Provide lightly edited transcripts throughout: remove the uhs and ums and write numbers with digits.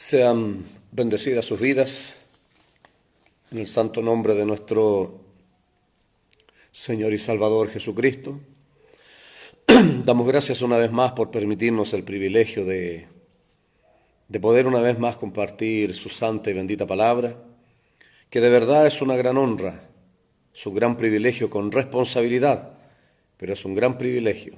Sean bendecidas sus vidas en el santo nombre de nuestro Señor y Salvador Jesucristo. Damos gracias una vez más por permitirnos el privilegio de poder una vez más compartir su santa y bendita palabra, que de verdad es una gran honra, es un gran privilegio con responsabilidad, pero es un gran privilegio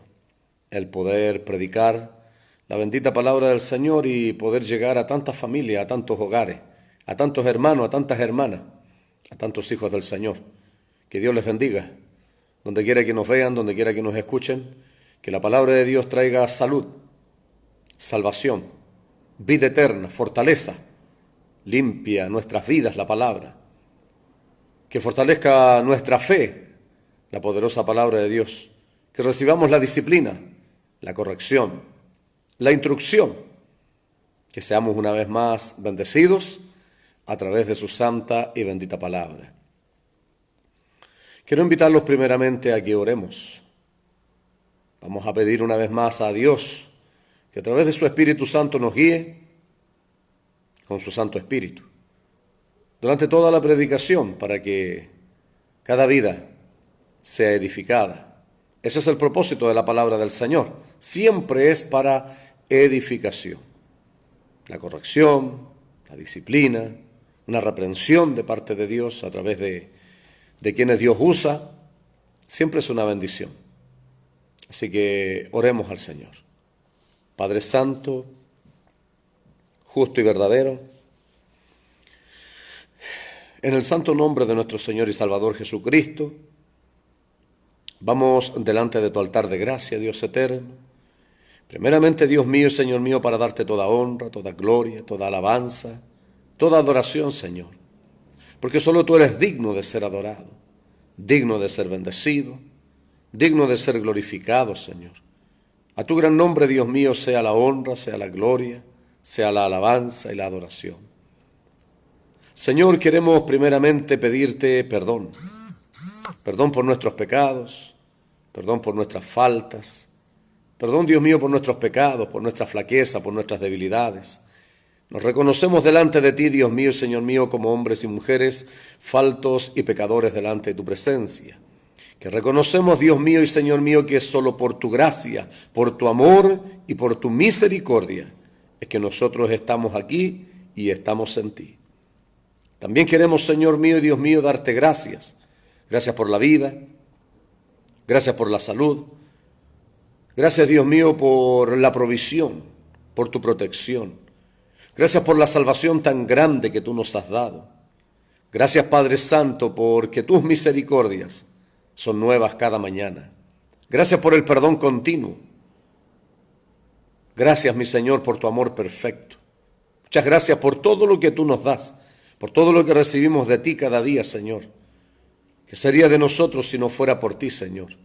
el poder predicar la bendita palabra del Señor y poder llegar a tantas familias, a tantos hogares, a tantos hermanos, a tantas hermanas, a tantos hijos del Señor. Que Dios les bendiga, donde quiera que nos vean, donde quiera que nos escuchen, que la palabra de Dios traiga salud, salvación, vida eterna, fortaleza, limpia nuestras vidas la palabra, que fortalezca nuestra fe, la poderosa palabra de Dios, que recibamos la disciplina, la corrección, la instrucción, que seamos una vez más bendecidos a través de su santa y bendita palabra. Quiero invitarlos primeramente a que oremos. Vamos a pedir una vez más a Dios que a través de su Espíritu Santo nos guíe con su Santo Espíritu durante toda la predicación para que cada vida sea edificada. Ese es el propósito de la palabra del Señor. Siempre es para edificación. La corrección, la disciplina, una reprensión de parte de Dios a través de quienes Dios usa, siempre es una bendición. Así que oremos al Señor. Padre Santo, justo y verdadero, en el santo nombre de nuestro Señor y Salvador Jesucristo, vamos delante de tu altar de gracia, Dios eterno. Primeramente, Dios mío y Señor mío, para darte toda honra, toda gloria, toda alabanza, toda adoración, Señor. Porque solo tú eres digno de ser adorado, digno de ser bendecido, digno de ser glorificado, Señor. A tu gran nombre, Dios mío, sea la honra, sea la gloria, sea la alabanza y la adoración. Señor, queremos primeramente pedirte perdón. Perdón por nuestros pecados, perdón por nuestras faltas, perdón, Dios mío, por nuestros pecados, por nuestra flaqueza, por nuestras debilidades. Nos reconocemos delante de ti, Dios mío y Señor mío, como hombres y mujeres faltos y pecadores delante de tu presencia. Que reconocemos, Dios mío y Señor mío, que es solo por tu gracia, por tu amor y por tu misericordia es que nosotros estamos aquí y estamos en ti. También queremos, Señor mío y Dios mío, darte gracias. Gracias por la vida, gracias por la salud, gracias, Dios mío, por la provisión, por tu protección. Gracias por la salvación tan grande que tú nos has dado. Gracias, Padre Santo, porque tus misericordias son nuevas cada mañana. Gracias por el perdón continuo. Gracias, mi Señor, por tu amor perfecto. Muchas gracias por todo lo que tú nos das, por todo lo que recibimos de ti cada día, Señor. ¿Qué sería de nosotros si no fuera por ti, Señor?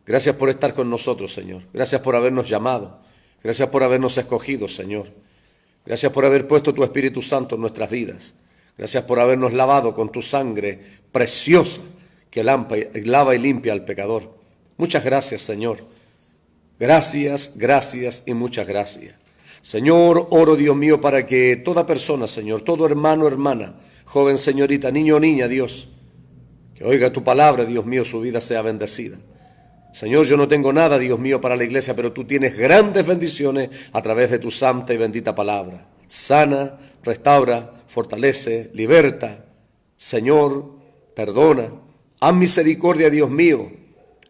Gracias por estar con nosotros, Señor. Gracias por habernos llamado. Gracias por habernos escogido, Señor. Gracias por haber puesto tu Espíritu Santo en nuestras vidas. Gracias por habernos lavado con tu sangre preciosa que lava y limpia al pecador. Muchas gracias, Señor. Gracias, gracias y muchas gracias. Señor, oro, Dios mío, para que toda persona, Señor, todo hermano, hermana, joven, señorita, niño o niña, Dios, que oiga tu palabra, Dios mío, su vida sea bendecida. Señor, yo no tengo nada, Dios mío, para la iglesia, pero tú tienes grandes bendiciones a través de tu santa y bendita palabra. Sana, restaura, fortalece, liberta. Señor, perdona. Haz misericordia, Dios mío,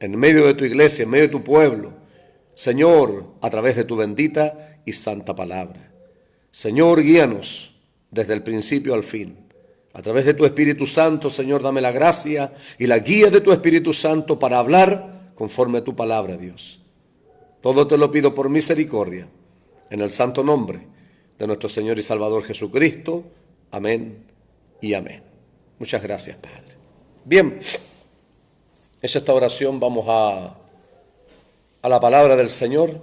en medio de tu iglesia, en medio de tu pueblo. Señor, a través de tu bendita y santa palabra. Señor, guíanos desde el principio al fin. A través de tu Espíritu Santo, Señor, dame la gracia y la guía de tu Espíritu Santo para hablar conforme a tu palabra, Dios. Todo te lo pido por misericordia, en el santo nombre de nuestro Señor y Salvador Jesucristo. Amén y amén. Muchas gracias, Padre. Bien, hecha esta oración, vamos a la palabra del Señor,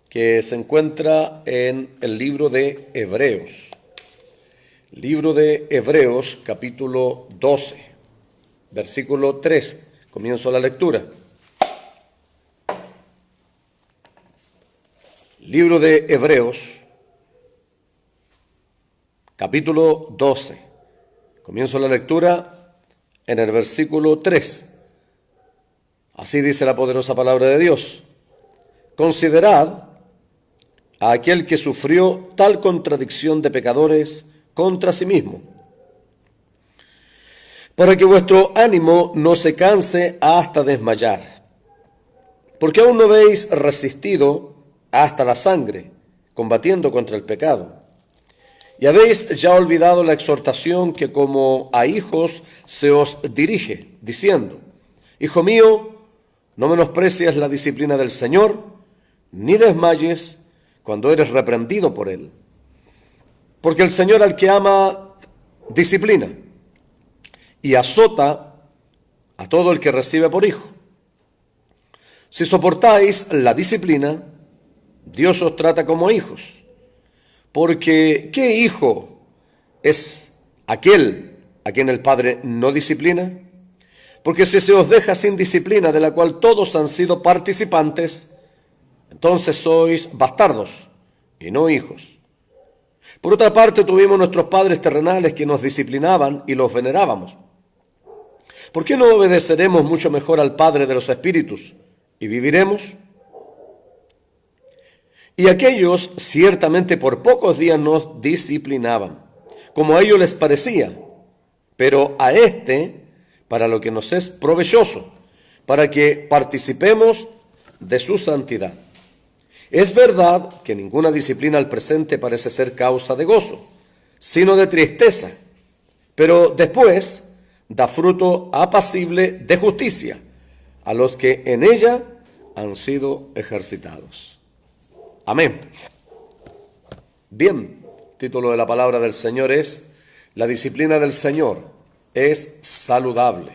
que se encuentra en el libro de Hebreos. Libro de Hebreos, capítulo 12, versículo 3. Comienzo la lectura. Libro de Hebreos, capítulo 12. Comienzo la lectura en el versículo 3. Así dice la poderosa palabra de Dios. Considerad a aquel que sufrió tal contradicción de pecadores contra sí mismo, para que vuestro ánimo no se canse hasta desmayar. Porque aún no habéis resistido hasta la sangre, combatiendo contra el pecado. Y habéis ya olvidado la exhortación que como a hijos se os dirige, diciendo: Hijo mío, no menosprecies la disciplina del Señor, ni desmayes cuando eres reprendido por Él. Porque el Señor al que ama, disciplina, y azota a todo el que recibe por hijo. Si soportáis la disciplina, Dios os trata como hijos. Porque ¿qué hijo es aquel a quien el Padre no disciplina? Porque si se os deja sin disciplina, de la cual todos han sido participantes, entonces sois bastardos y no hijos. Por otra parte, tuvimos nuestros padres terrenales que nos disciplinaban y los venerábamos. ¿Por qué no obedeceremos mucho mejor al Padre de los Espíritus y viviremos? Y aquellos ciertamente por pocos días nos disciplinaban, como a ellos les parecía, pero a este para lo que nos es provechoso, para que participemos de su santidad. Es verdad que ninguna disciplina al presente parece ser causa de gozo, sino de tristeza, pero después da fruto apacible de justicia a los que en ella han sido ejercitados. Amén. Bien, el título de la palabra del Señor es: la disciplina del Señor es saludable.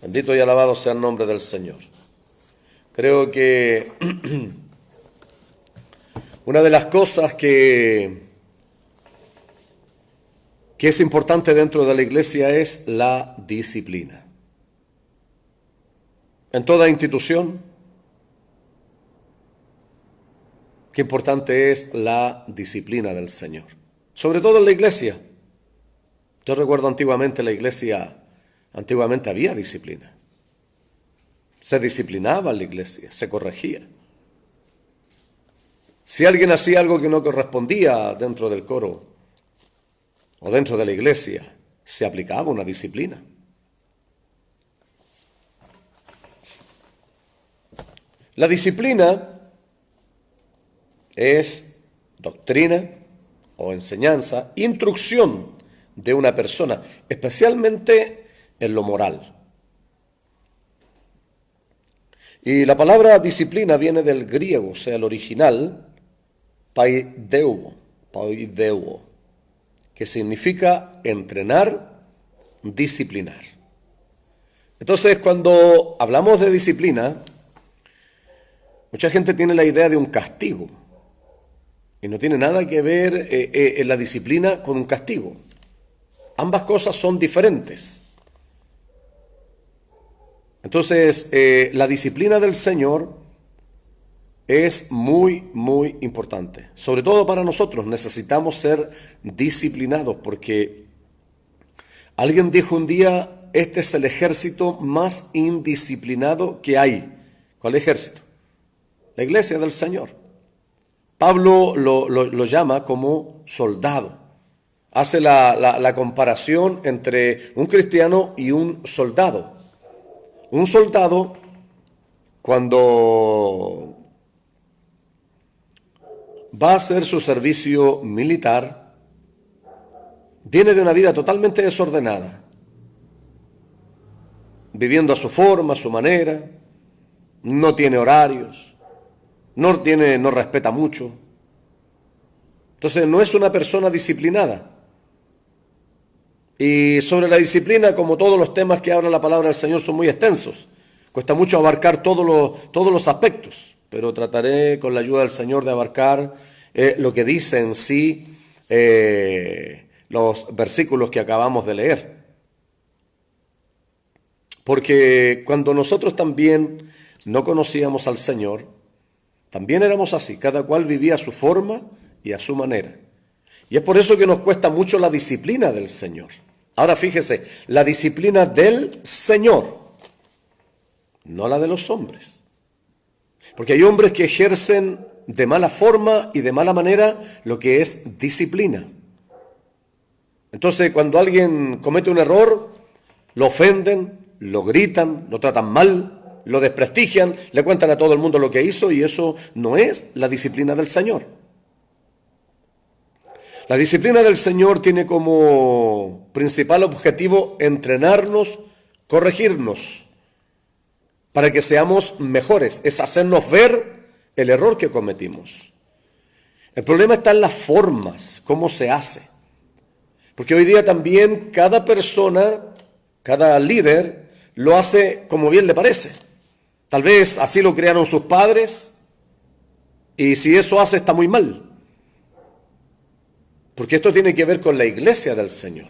Bendito y alabado sea el nombre del Señor. Creo que una de las cosas que es importante dentro de la iglesia es la disciplina. En toda institución, qué importante es la disciplina del Señor. Sobre todo en la iglesia. Yo recuerdo antiguamente la iglesia, antiguamente había disciplina. Se disciplinaba en la iglesia, se corregía. Si alguien hacía algo que no correspondía dentro del coro o dentro de la iglesia, se aplicaba una disciplina. La disciplina es doctrina o enseñanza, instrucción de una persona, especialmente en lo moral. Y la palabra disciplina viene del griego, o sea, el original, paideuo, que significa entrenar, disciplinar. Entonces, cuando hablamos de disciplina, mucha gente tiene la idea de un castigo, y no tiene nada que ver en la disciplina con un castigo. Ambas cosas son diferentes. Entonces, la disciplina del Señor es muy, muy importante. Sobre todo para nosotros necesitamos ser disciplinados porque alguien dijo un día: este es el ejército más indisciplinado que hay. ¿Cuál ejército? La iglesia del Señor. Pablo lo llama como soldado. Hace la comparación entre un cristiano y un soldado. Un soldado, cuando va a hacer su servicio militar, viene de una vida totalmente desordenada, viviendo a su forma, a su manera, no tiene horarios, no respeta mucho. Entonces no es una persona disciplinada. Y sobre la disciplina, como todos los temas que habla la palabra del Señor son muy extensos, cuesta mucho abarcar todos los aspectos, pero trataré con la ayuda del Señor de abarcar lo que dice en sí los versículos que acabamos de leer. Porque cuando nosotros también no conocíamos al Señor, también éramos así, cada cual vivía a su forma y a su manera. Y es por eso que nos cuesta mucho la disciplina del Señor. Ahora fíjese, la disciplina del Señor, no la de los hombres. Porque hay hombres que ejercen de mala forma y de mala manera lo que es disciplina. Entonces, cuando alguien comete un error, lo ofenden, lo gritan, lo tratan mal, lo desprestigian, le cuentan a todo el mundo lo que hizo, y eso no es la disciplina del Señor. La disciplina del Señor tiene como principal objetivo entrenarnos, corregirnos, para que seamos mejores, es hacernos ver el error que cometimos. El problema está en las formas, cómo se hace. Porque hoy día también cada persona, cada líder, lo hace como bien le parece. Tal vez así lo crearon sus padres, y si eso hace está muy mal. Porque esto tiene que ver con la iglesia del Señor.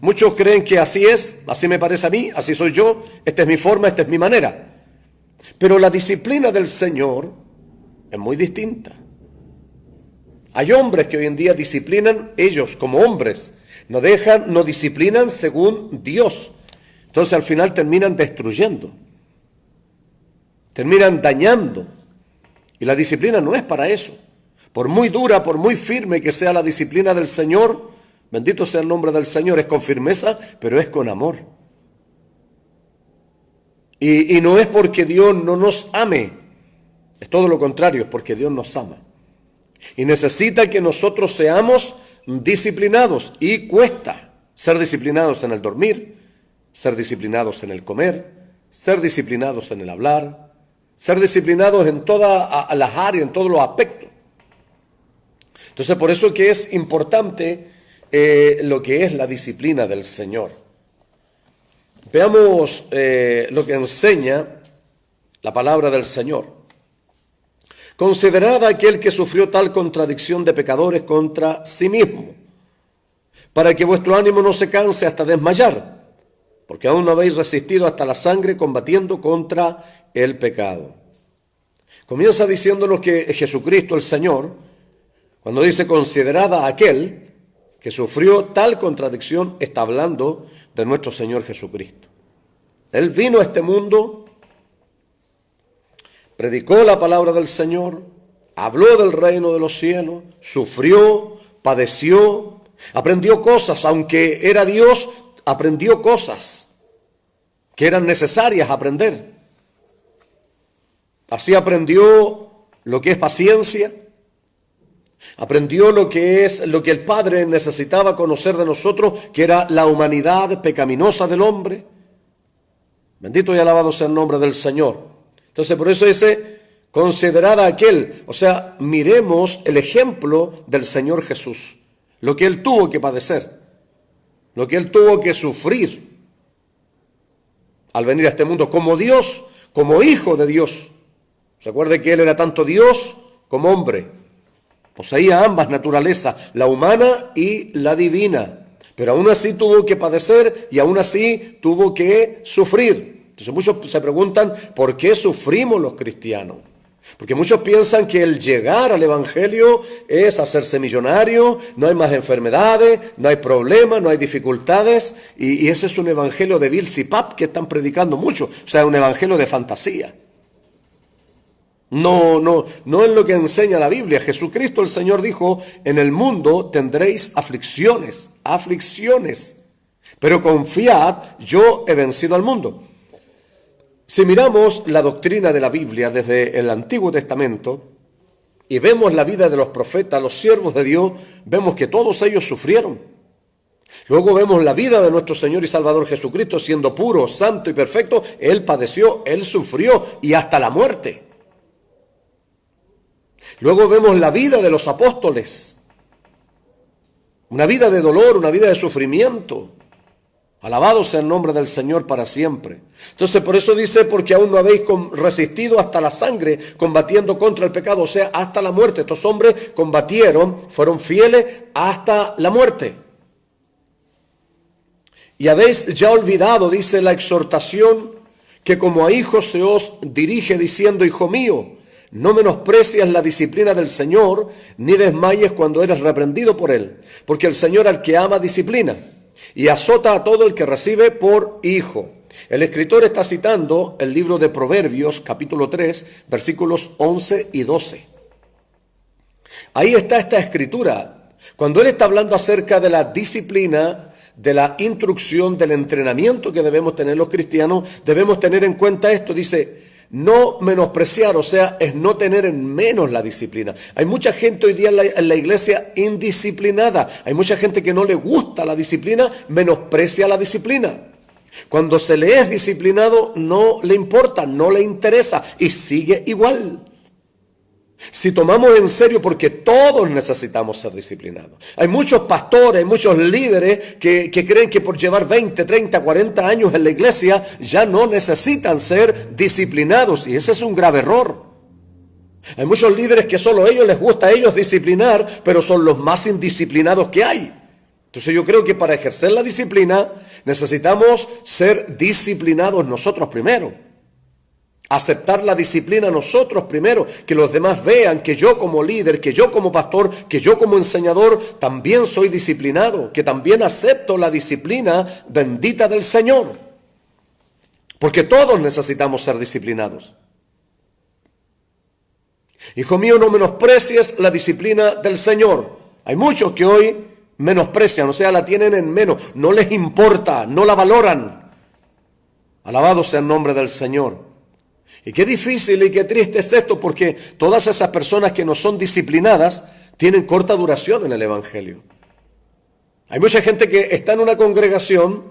Muchos creen que así es, así me parece a mí, así soy yo, esta es mi forma, esta es mi manera. Pero la disciplina del Señor es muy distinta. Hay hombres que hoy en día disciplinan, ellos como hombres, no disciplinan según Dios. Entonces al final terminan destruyendo, terminan dañando. Y la disciplina no es para eso. Por muy dura, por muy firme que sea la disciplina del Señor, bendito sea el nombre del Señor, es con firmeza, pero es con amor. Y no es porque Dios no nos ame, es todo lo contrario, es porque Dios nos ama. Y necesita que nosotros seamos disciplinados, y cuesta ser disciplinados en el dormir, ser disciplinados en el comer, ser disciplinados en el hablar, ser disciplinados en todas las áreas, en todos los aspectos. Entonces, por eso que es importante lo que es la disciplina del Señor. Veamos lo que enseña la palabra del Señor. Considerad a aquel que sufrió tal contradicción de pecadores contra sí mismo, para que vuestro ánimo no se canse hasta desmayar, porque aún no habéis resistido hasta la sangre combatiendo contra el pecado. Comienza diciéndonos que Jesucristo, el Señor, cuando dice considerad a aquel que sufrió tal contradicción, está hablando de nuestro Señor Jesucristo. Él vino a este mundo, predicó la palabra del Señor, habló del reino de los cielos, sufrió, padeció, aprendió cosas, aunque era Dios, aprendió cosas que eran necesarias aprender. Así aprendió lo que es paciencia, aprendió lo que el Padre necesitaba conocer de nosotros, que era la humanidad pecaminosa del hombre. Bendito y alabado sea el nombre del Señor. Entonces, por eso dice, considerad a aquel, o sea, miremos el ejemplo del Señor Jesús, lo que Él tuvo que padecer, lo que Él tuvo que sufrir al venir a este mundo como Dios, como Hijo de Dios. ¿Se acuerda que Él era tanto Dios como hombre? Poseía ambas naturalezas, la humana y la divina, pero aún así tuvo que padecer y aún así tuvo que sufrir. Entonces muchos se preguntan, ¿por qué sufrimos los cristianos? Porque muchos piensan que el llegar al Evangelio es hacerse millonario, no hay más enfermedades, no hay problemas, no hay dificultades, y ese es un evangelio de Bilsipap que están predicando mucho, o sea, un evangelio de fantasía. No es lo que enseña la Biblia. Jesucristo el Señor dijo, en el mundo tendréis aflicciones, pero confiad, yo he vencido al mundo. Si miramos la doctrina de la Biblia desde el Antiguo Testamento y vemos la vida de los profetas, los siervos de Dios, vemos que todos ellos sufrieron. Luego vemos la vida de nuestro Señor y Salvador Jesucristo, siendo puro, santo y perfecto. Él padeció, Él sufrió y hasta la muerte. Luego vemos la vida de los apóstoles, una vida de dolor, una vida de sufrimiento. Alabado sea el nombre del Señor para siempre. Entonces por eso dice, porque aún no habéis resistido hasta la sangre, combatiendo contra el pecado, o sea, hasta la muerte. Estos hombres combatieron, fueron fieles hasta la muerte. Y habéis ya olvidado, dice la exhortación, que como a hijos se os dirige diciendo, hijo mío, no menosprecies la disciplina del Señor, ni desmayes cuando eres reprendido por Él, porque el Señor al que ama disciplina, y azota a todo el que recibe por hijo. El escritor está citando el libro de Proverbios, capítulo 3, versículos 11 y 12. Ahí está esta escritura. Cuando él está hablando acerca de la disciplina, de la instrucción, del entrenamiento que debemos tener los cristianos, debemos tener en cuenta esto. Dice, no menospreciar, o sea, es no tener en menos la disciplina. Hay mucha gente hoy día en la iglesia indisciplinada. Hay mucha gente que no le gusta la disciplina, menosprecia la disciplina. Cuando se le es disciplinado, no le importa, no le interesa y sigue igual. Si tomamos en serio, porque todos necesitamos ser disciplinados. Hay muchos pastores, hay muchos líderes que creen que por llevar 20, 30, 40 años en la iglesia ya no necesitan ser disciplinados, y ese es un grave error. Hay muchos líderes que solo a ellos les gusta a ellos disciplinar, pero son los más indisciplinados que hay. Entonces yo creo que para ejercer la disciplina necesitamos ser disciplinados nosotros primero. Aceptar la disciplina nosotros primero, que los demás vean que yo como líder, que yo como pastor, que yo como enseñador también soy disciplinado, que también acepto la disciplina bendita del Señor. Porque todos necesitamos ser disciplinados. Hijo mío, no menosprecies la disciplina del Señor. Hay muchos que hoy menosprecian, o sea, la tienen en menos, no les importa, no la valoran. Alabado sea el nombre del Señor. Y qué difícil y qué triste es esto, porque todas esas personas que no son disciplinadas tienen corta duración en el Evangelio. Hay mucha gente que está en una congregación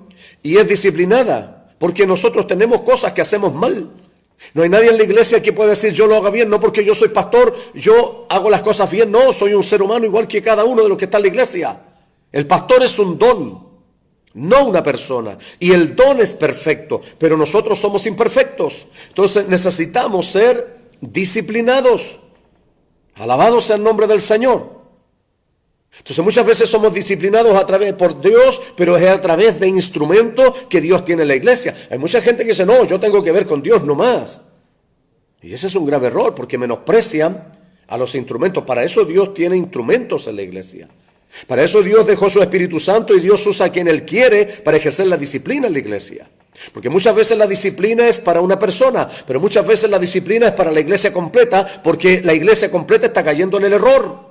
y es disciplinada, porque nosotros tenemos cosas que hacemos mal. No hay nadie en la iglesia que pueda decir yo lo haga bien, no porque yo soy pastor, yo hago las cosas bien. No, soy un ser humano igual que cada uno de los que está en la iglesia. El pastor es un don, no una persona, y el don es perfecto, pero nosotros somos imperfectos. Entonces necesitamos ser disciplinados. Alabado sea el nombre del Señor. Entonces muchas veces somos disciplinados a través por Dios, pero es a través de instrumentos que Dios tiene en la iglesia. Hay mucha gente que dice, no, yo tengo que ver con Dios nomás. Y ese es un grave error, porque menosprecian a los instrumentos. Para eso Dios tiene instrumentos en la iglesia. Para eso Dios dejó su Espíritu Santo y Dios usa a quien Él quiere para ejercer la disciplina en la iglesia. Porque muchas veces la disciplina es para una persona, pero muchas veces la disciplina es para la iglesia completa, porque la iglesia completa está cayendo en el error.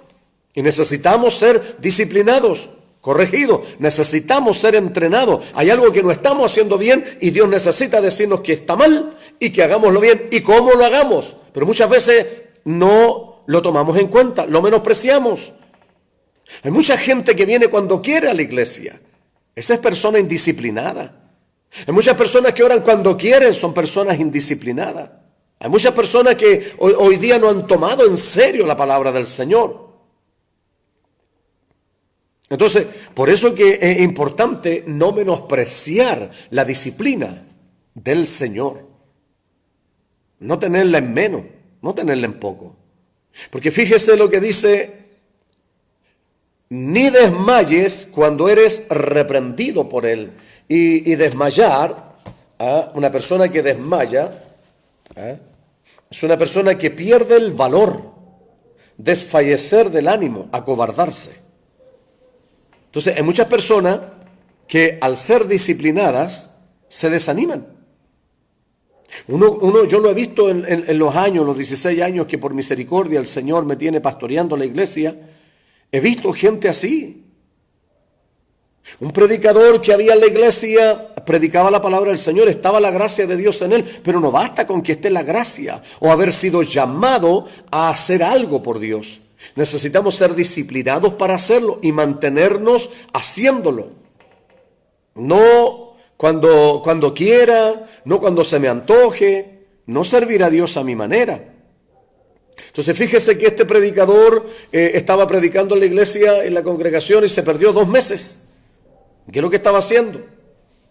Y necesitamos ser disciplinados, corregidos, necesitamos ser entrenados. Hay algo que no estamos haciendo bien y Dios necesita decirnos que está mal y que hagámoslo bien y cómo lo hagamos. Pero muchas veces no lo tomamos en cuenta, lo menospreciamos. Hay mucha gente que viene cuando quiere a la iglesia. Esa es persona indisciplinada. Hay muchas personas que oran cuando quieren, son personas indisciplinadas. Hay muchas personas que hoy día no han tomado en serio la palabra del Señor. Entonces, por eso que es importante no menospreciar la disciplina del Señor. No tenerla en menos, no tenerla en poco. Porque fíjese lo que dice: ni desmayes cuando eres reprendido por Él. Y desmayar, una persona que desmaya, es una persona que pierde el valor, desfallecer del ánimo, acobardarse. Entonces, hay muchas personas que al ser disciplinadas se desaniman. Yo lo he visto en los años, los 16 años que por misericordia el Señor me tiene pastoreando la iglesia. He visto gente así. Un predicador que había en la iglesia predicaba la palabra del Señor, estaba la gracia de Dios en él, pero no basta con que esté la gracia o haber sido llamado a hacer algo por Dios. Necesitamos ser disciplinados para hacerlo y mantenernos haciéndolo. No cuando quiera, no cuando se me antoje, no servir a Dios a mi manera. Entonces fíjese que este predicador estaba predicando en la iglesia, en la congregación, y se perdió 2 meses. ¿Qué es lo que estaba haciendo?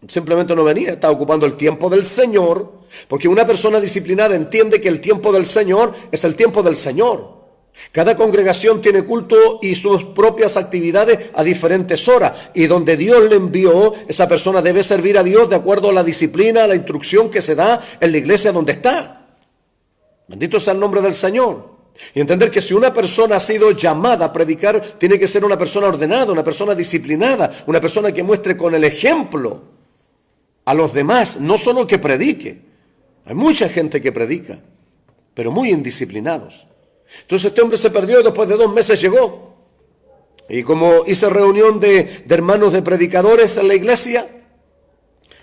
Simplemente no venía, estaba ocupando el tiempo del Señor, porque una persona disciplinada entiende que el tiempo del Señor es el tiempo del Señor. Cada congregación tiene culto y sus propias actividades a diferentes horas, y donde Dios le envió, esa persona debe servir a Dios de acuerdo a la disciplina, a la instrucción que se da en la iglesia donde está. Bendito sea el nombre del Señor. Y entender que si una persona ha sido llamada a predicar, tiene que ser una persona ordenada, una persona disciplinada, una persona que muestre con el ejemplo a los demás, no solo que predique. Hay mucha gente que predica, pero muy indisciplinados. Entonces este hombre se perdió y después de 2 meses llegó. Y como hice reunión de hermanos de predicadores en la iglesia,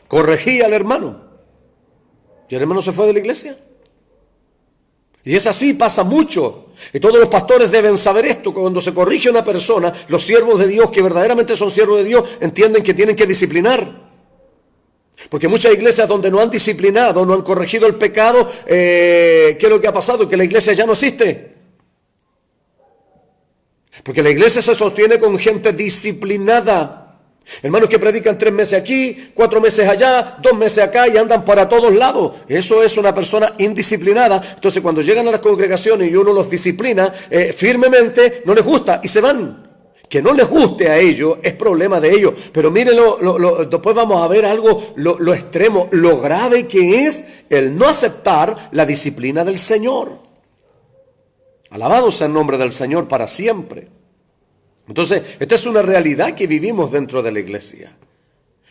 corregí al hermano. Y el hermano se fue de la iglesia. Y es así, pasa mucho. Y todos los pastores deben saber esto. Cuando se corrige a una persona, los siervos de Dios, que verdaderamente son siervos de Dios, entienden que tienen que disciplinar. Porque muchas iglesias donde no han disciplinado, no han corregido el pecado, ¿qué es lo que ha pasado? Que la iglesia ya no existe. Porque la iglesia se sostiene con gente disciplinada. Hermanos que predican 3 meses aquí, 4 meses allá, 2 meses acá y andan para todos lados. Eso es una persona indisciplinada. Entonces cuando llegan a las congregaciones y uno los disciplina firmemente, no les gusta y se van. Que no les guste a ellos es problema de ellos. Pero mírenlo, después vamos a ver algo, lo extremo, lo grave que es el no aceptar la disciplina del Señor. Alabado sea el nombre del Señor para siempre. Entonces, esta es una realidad que vivimos dentro de la iglesia.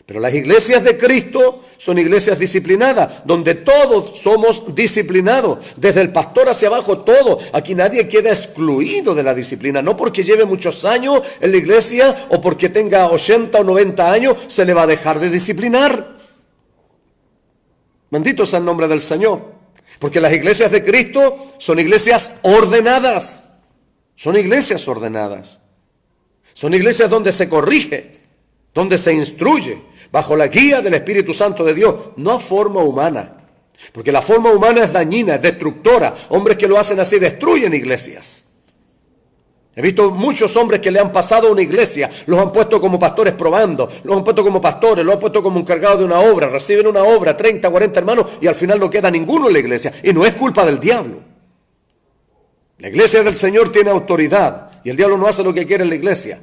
Pero las iglesias de Cristo son iglesias disciplinadas, donde todos somos disciplinados, desde el pastor hacia abajo, todo. Aquí nadie queda excluido de la disciplina, no porque lleve muchos años en la iglesia o porque tenga 80 o 90 años, se le va a dejar de disciplinar. Bendito sea el nombre del Señor, porque las iglesias de Cristo son iglesias ordenadas, son iglesias ordenadas. Son iglesias donde se corrige, donde se instruye, bajo la guía del Espíritu Santo de Dios, no a forma humana. Porque la forma humana es dañina, es destructora. Hombres que lo hacen así destruyen iglesias. He visto muchos hombres que le han pasado a una iglesia, los han puesto como pastores probando, los han puesto como pastores, los han puesto como encargados de una obra, reciben una obra, 30, 40 hermanos, y al final no queda ninguno en la iglesia. Y no es culpa del diablo. La iglesia del Señor tiene autoridad. Y el diablo no hace lo que quiere en la iglesia.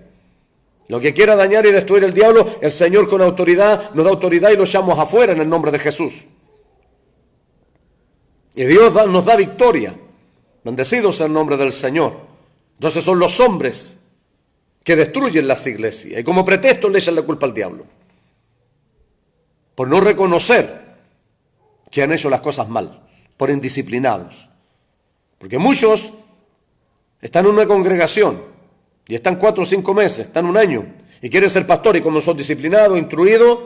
Lo que quiera dañar y destruir el diablo, el Señor con autoridad nos da autoridad y lo echamos afuera en el nombre de Jesús. Y Dios nos da victoria. Bendecido sea el nombre del Señor. Entonces son los hombres que destruyen las iglesias. Y como pretexto le echan la culpa al diablo. Por no reconocer que han hecho las cosas mal. Por indisciplinados. Porque muchos están en una congregación y están 4 o 5 meses, están 1 año y quieren ser pastor y como son disciplinados, instruidos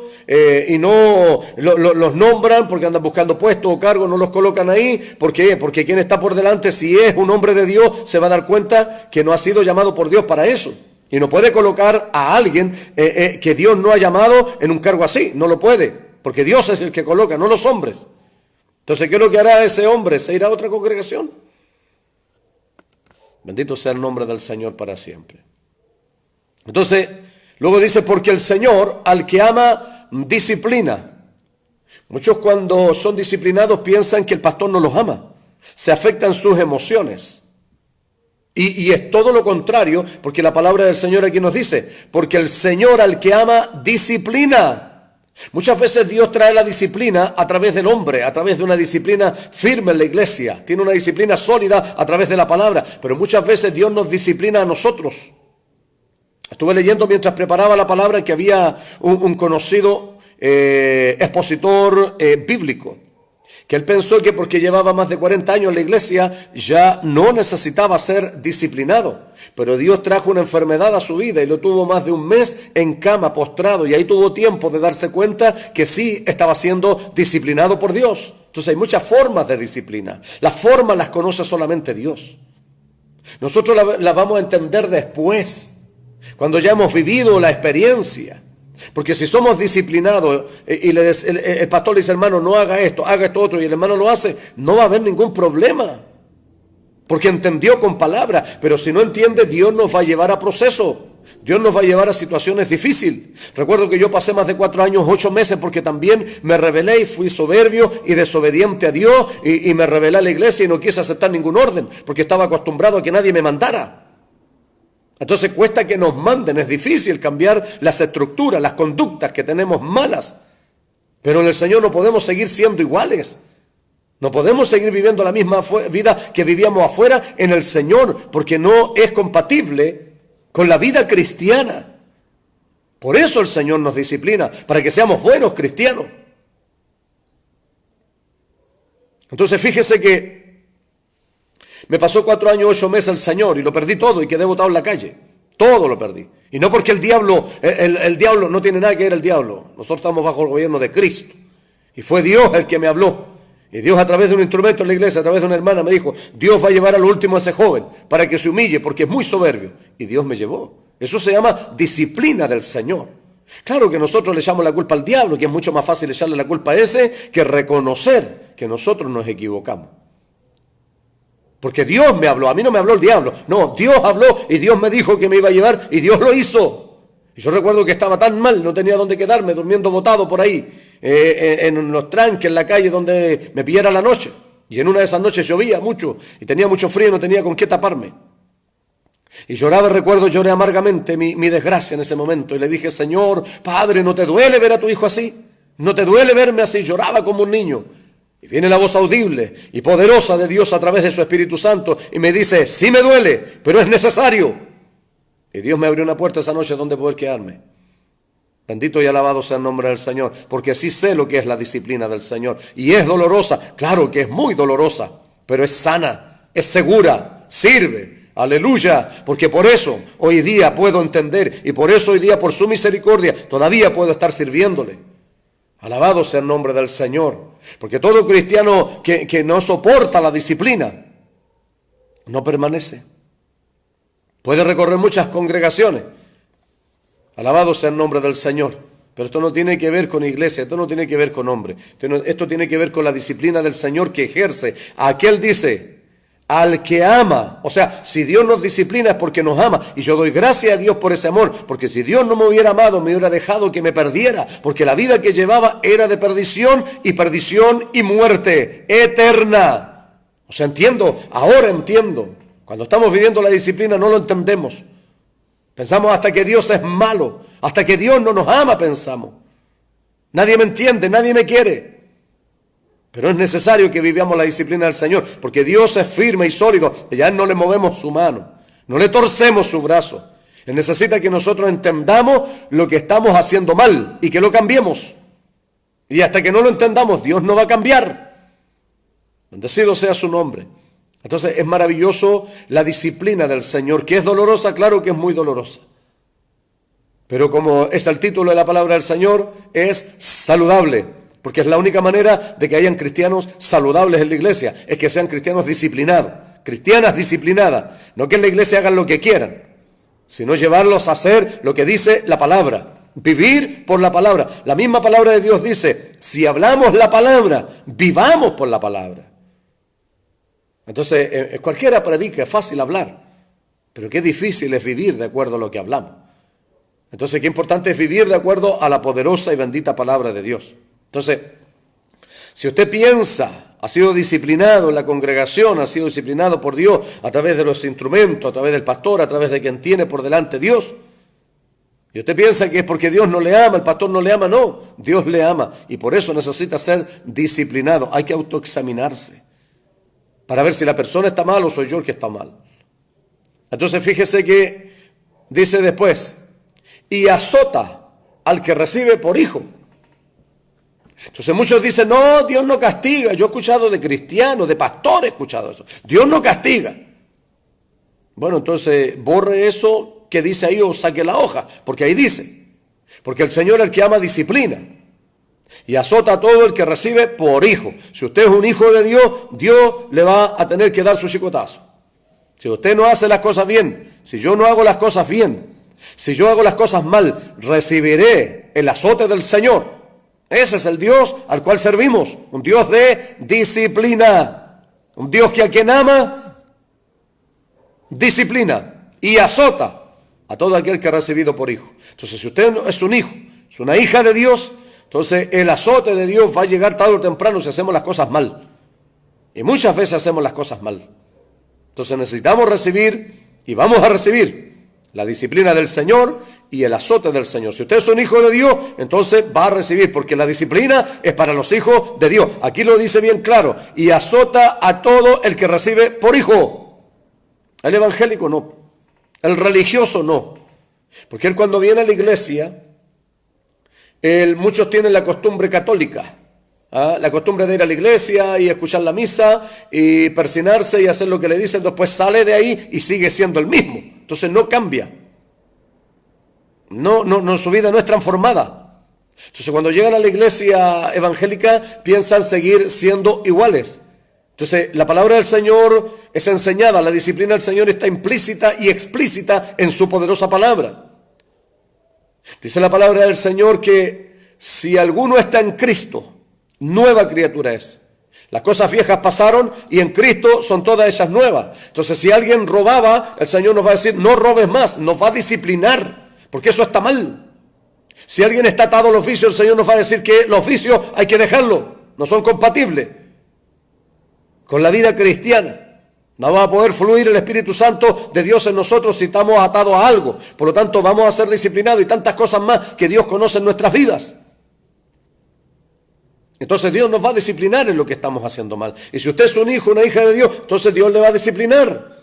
y no los nombran porque andan buscando puestos o cargos, no los colocan ahí. ¿Por qué? Porque quien está por delante, si es un hombre de Dios, se va a dar cuenta que no ha sido llamado por Dios para eso. Y no puede colocar a alguien que Dios no ha llamado en un cargo así, no lo puede, porque Dios es el que coloca, no los hombres. Entonces, ¿qué es lo que hará ese hombre? ¿Se irá a otra congregación? Bendito sea el nombre del Señor para siempre. Entonces, luego dice, porque el Señor al que ama, disciplina. Muchos cuando son disciplinados piensan que el pastor no los ama. Se afectan sus emociones. Y es todo lo contrario, porque la palabra del Señor aquí nos dice, porque el Señor al que ama, disciplina. Muchas veces Dios trae la disciplina a través del hombre, a través de una disciplina firme en la iglesia. Tiene una disciplina sólida a través de la palabra, pero muchas veces Dios nos disciplina a nosotros. Estuve leyendo mientras preparaba la palabra que había un conocido expositor bíblico, que él pensó que porque llevaba más de 40 años en la iglesia ya no necesitaba ser disciplinado. Pero Dios trajo una enfermedad a su vida y lo tuvo más de 1 mes en cama, postrado. Y ahí tuvo tiempo de darse cuenta que sí estaba siendo disciplinado por Dios. Entonces hay muchas formas de disciplina. Las formas las conoce solamente Dios. Nosotros las vamos a entender después, cuando ya hemos vivido la experiencia. Porque si somos disciplinados y el pastor le dice, hermano, no haga esto otro, y el hermano lo hace, no va a haber ningún problema. Porque entendió con palabras, pero si no entiende, Dios nos va a llevar a proceso. Dios nos va a llevar a situaciones difíciles. Recuerdo que yo pasé más de 4 años, 8 meses, porque también me rebelé y fui soberbio y desobediente a Dios, y me rebelé a la iglesia y no quise aceptar ningún orden, porque estaba acostumbrado a que nadie me mandara. Entonces cuesta que nos manden, es difícil cambiar las estructuras, las conductas que tenemos malas. Pero en el Señor no podemos seguir siendo iguales. No podemos seguir viviendo la misma vida que vivíamos afuera en el Señor, porque no es compatible con la vida cristiana. Por eso el Señor nos disciplina, para que seamos buenos cristianos. Entonces fíjese que me pasó 4 años, 8 meses el Señor y lo perdí todo y quedé botado en la calle. Todo lo perdí. Y no porque el diablo no tiene nada que ver el diablo. Nosotros estamos bajo el gobierno de Cristo. Y fue Dios el que me habló. Y Dios a través de un instrumento en la iglesia, a través de una hermana me dijo, Dios va a llevar al último a ese joven para que se humille porque es muy soberbio. Y Dios me llevó. Eso se llama disciplina del Señor. Claro que nosotros le echamos la culpa al diablo, que es mucho más fácil echarle la culpa a ese que reconocer que nosotros nos equivocamos. Porque Dios me habló, a mí no me habló el diablo. No, Dios habló y Dios me dijo que me iba a llevar y Dios lo hizo. Y yo recuerdo que estaba tan mal, no tenía dónde quedarme, durmiendo botado por ahí, en los tranques, en la calle donde me pillara la noche. Y en una de esas noches llovía mucho y tenía mucho frío y no tenía con qué taparme. Y lloraba, recuerdo, lloré amargamente mi desgracia en ese momento. Y le dije, Señor, Padre, ¿no te duele ver a tu hijo así? ¿No te duele verme así? Lloraba como un niño. Y viene la voz audible y poderosa de Dios a través de su Espíritu Santo y me dice, sí me duele, pero es necesario. Y Dios me abrió una puerta esa noche donde poder quedarme. Bendito y alabado sea el nombre del Señor, porque sí sé lo que es la disciplina del Señor. Y es dolorosa, claro que es muy dolorosa, pero es sana, es segura, sirve. Aleluya, porque por eso hoy día puedo entender y por eso hoy día por su misericordia todavía puedo estar sirviéndole. Alabado sea el nombre del Señor, porque todo cristiano que no soporta la disciplina no permanece. Puede recorrer muchas congregaciones. Alabado sea el nombre del Señor. Pero esto no tiene que ver con iglesia, esto no tiene que ver con hombre. Esto tiene que ver con la disciplina del Señor que ejerce. Aquel dice, al que ama. O sea, si Dios nos disciplina es porque nos ama. Y yo doy gracias a Dios por ese amor. Porque si Dios no me hubiera amado, me hubiera dejado que me perdiera. Porque la vida que llevaba era de perdición y muerte eterna. O sea, entiendo, ahora entiendo. Cuando estamos viviendo la disciplina no lo entendemos. Pensamos hasta que Dios es malo, hasta que Dios no nos ama, pensamos. Nadie me entiende, nadie me quiere. Pero es necesario que vivamos la disciplina del Señor, porque Dios es firme y sólido, y a Él no le movemos su mano, no le torcemos su brazo. Él necesita que nosotros entendamos lo que estamos haciendo mal y que lo cambiemos. Y hasta que no lo entendamos, Dios no va a cambiar. Bendecido sea su nombre. Entonces es maravilloso la disciplina del Señor, que es dolorosa, claro que es muy dolorosa. Pero como es el título de la palabra del Señor, es saludable, porque es la única manera de que hayan cristianos saludables en la iglesia, es que sean cristianos disciplinados, cristianas disciplinadas, no que en la iglesia hagan lo que quieran, sino llevarlos a hacer lo que dice la palabra, vivir por la palabra. La misma palabra de Dios dice, si hablamos la palabra, vivamos por la palabra. Entonces, cualquiera predica, es fácil hablar, pero qué difícil es vivir de acuerdo a lo que hablamos. Entonces, qué importante es vivir de acuerdo a la poderosa y bendita palabra de Dios. Entonces, si usted piensa, ha sido disciplinado en la congregación, ha sido disciplinado por Dios a través de los instrumentos, a través del pastor, a través de quien tiene por delante Dios, y usted piensa que es porque Dios no le ama, el pastor no le ama, no, Dios le ama, y por eso necesita ser disciplinado. Hay que autoexaminarse para ver si la persona está mal o soy yo el que está mal. Entonces fíjese que dice después, y azota al que recibe por hijo. Entonces muchos dicen, no, Dios no castiga. Yo he escuchado de cristianos, de pastores he escuchado eso. Dios no castiga. Bueno, entonces borre eso que dice ahí o saque la hoja, porque ahí dice. Porque el Señor es el que ama disciplina. Y azota a todo el que recibe por hijo. Si usted es un hijo de Dios, Dios le va a tener que dar su chicotazo. Si usted no hace las cosas bien, si yo no hago las cosas bien, si yo hago las cosas mal, recibiré el azote del Señor. Ese es el Dios al cual servimos, un Dios de disciplina, un Dios que a quien ama, disciplina y azota a todo aquel que ha recibido por hijo. Entonces, si usted es un hijo, es una hija de Dios, entonces el azote de Dios va a llegar tarde o temprano si hacemos las cosas mal. Y muchas veces hacemos las cosas mal. Entonces necesitamos recibir y vamos a recibir la disciplina del Señor y el azote del Señor. Si usted es un hijo de Dios, entonces va a recibir, porque la disciplina es para los hijos de Dios. Aquí lo dice bien claro, y azota a todo el que recibe por hijo. El evangélico no, el religioso no, porque él cuando viene a la iglesia, muchos tienen la costumbre católica, la costumbre de ir a la iglesia y escuchar la misa y persinarse y hacer lo que le dicen, después sale de ahí y sigue siendo el mismo. Entonces no cambia. No, su vida no es transformada. Entonces cuando llegan a la iglesia evangélica piensan seguir siendo iguales. Entonces la palabra del Señor es enseñada, la disciplina del Señor está implícita y explícita en su poderosa palabra. Dice la palabra del Señor que si alguno está en Cristo, nueva criatura es. Las cosas viejas pasaron y en Cristo son todas ellas nuevas. Entonces si alguien robaba, el Señor nos va a decir, no robes más, nos va a disciplinar, porque eso está mal. Si alguien está atado a los vicios, el Señor nos va a decir que los vicios hay que dejarlos, no son compatibles con la vida cristiana. No va a poder fluir el Espíritu Santo de Dios en nosotros si estamos atados a algo. Por lo tanto, vamos a ser disciplinados y tantas cosas más que Dios conoce en nuestras vidas. Entonces Dios nos va a disciplinar en lo que estamos haciendo mal. Y si usted es un hijo, una hija de Dios, entonces Dios le va a disciplinar.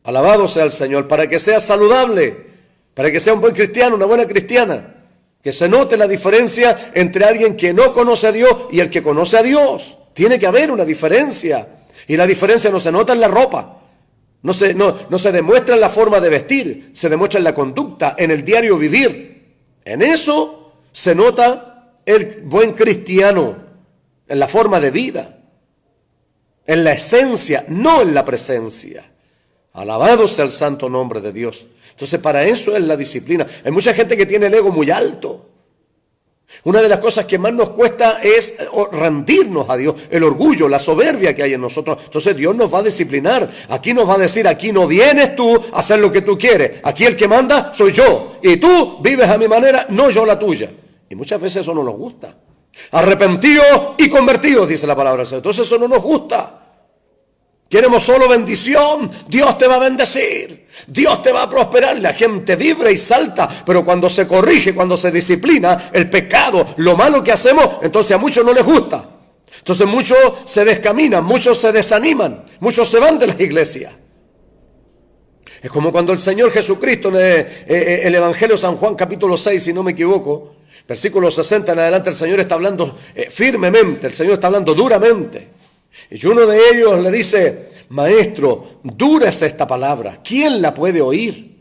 Alabado sea el Señor, para que sea saludable, para que sea un buen cristiano, una buena cristiana. Que se note la diferencia entre alguien que no conoce a Dios y el que conoce a Dios. Tiene que haber una diferencia. Y la diferencia no se nota en la ropa. No se demuestra en la forma de vestir. Se demuestra en la conducta, en el diario vivir. En eso se nota el buen cristiano. En la forma de vida. En la esencia, no en la presencia. Alabado sea el santo nombre de Dios. Entonces para eso es la disciplina. Hay mucha gente que tiene el ego muy alto. Una de las cosas que más nos cuesta es rendirnos a Dios, el orgullo, la soberbia que hay en nosotros. Entonces Dios nos va a disciplinar. Aquí nos va a decir, aquí no vienes tú a hacer lo que tú quieres. Aquí el que manda soy yo. Y tú vives a mi manera, no yo la tuya. Y muchas veces eso no nos gusta. Arrepentidos y convertidos, dice la palabra del Señor. Entonces eso no nos gusta. Queremos solo bendición, Dios te va a bendecir, Dios te va a prosperar. La gente vibra y salta, pero cuando se corrige, cuando se disciplina el pecado, lo malo que hacemos, entonces a muchos no les gusta. Entonces muchos se descaminan, muchos se desaniman, muchos se van de las iglesias. Es como cuando el Señor Jesucristo en el Evangelio de San Juan capítulo 6, si no me equivoco, versículo 60 en adelante, el Señor está hablando firmemente, el Señor está hablando duramente. Y uno de ellos le dice, maestro, dura es esta palabra, ¿quién la puede oír?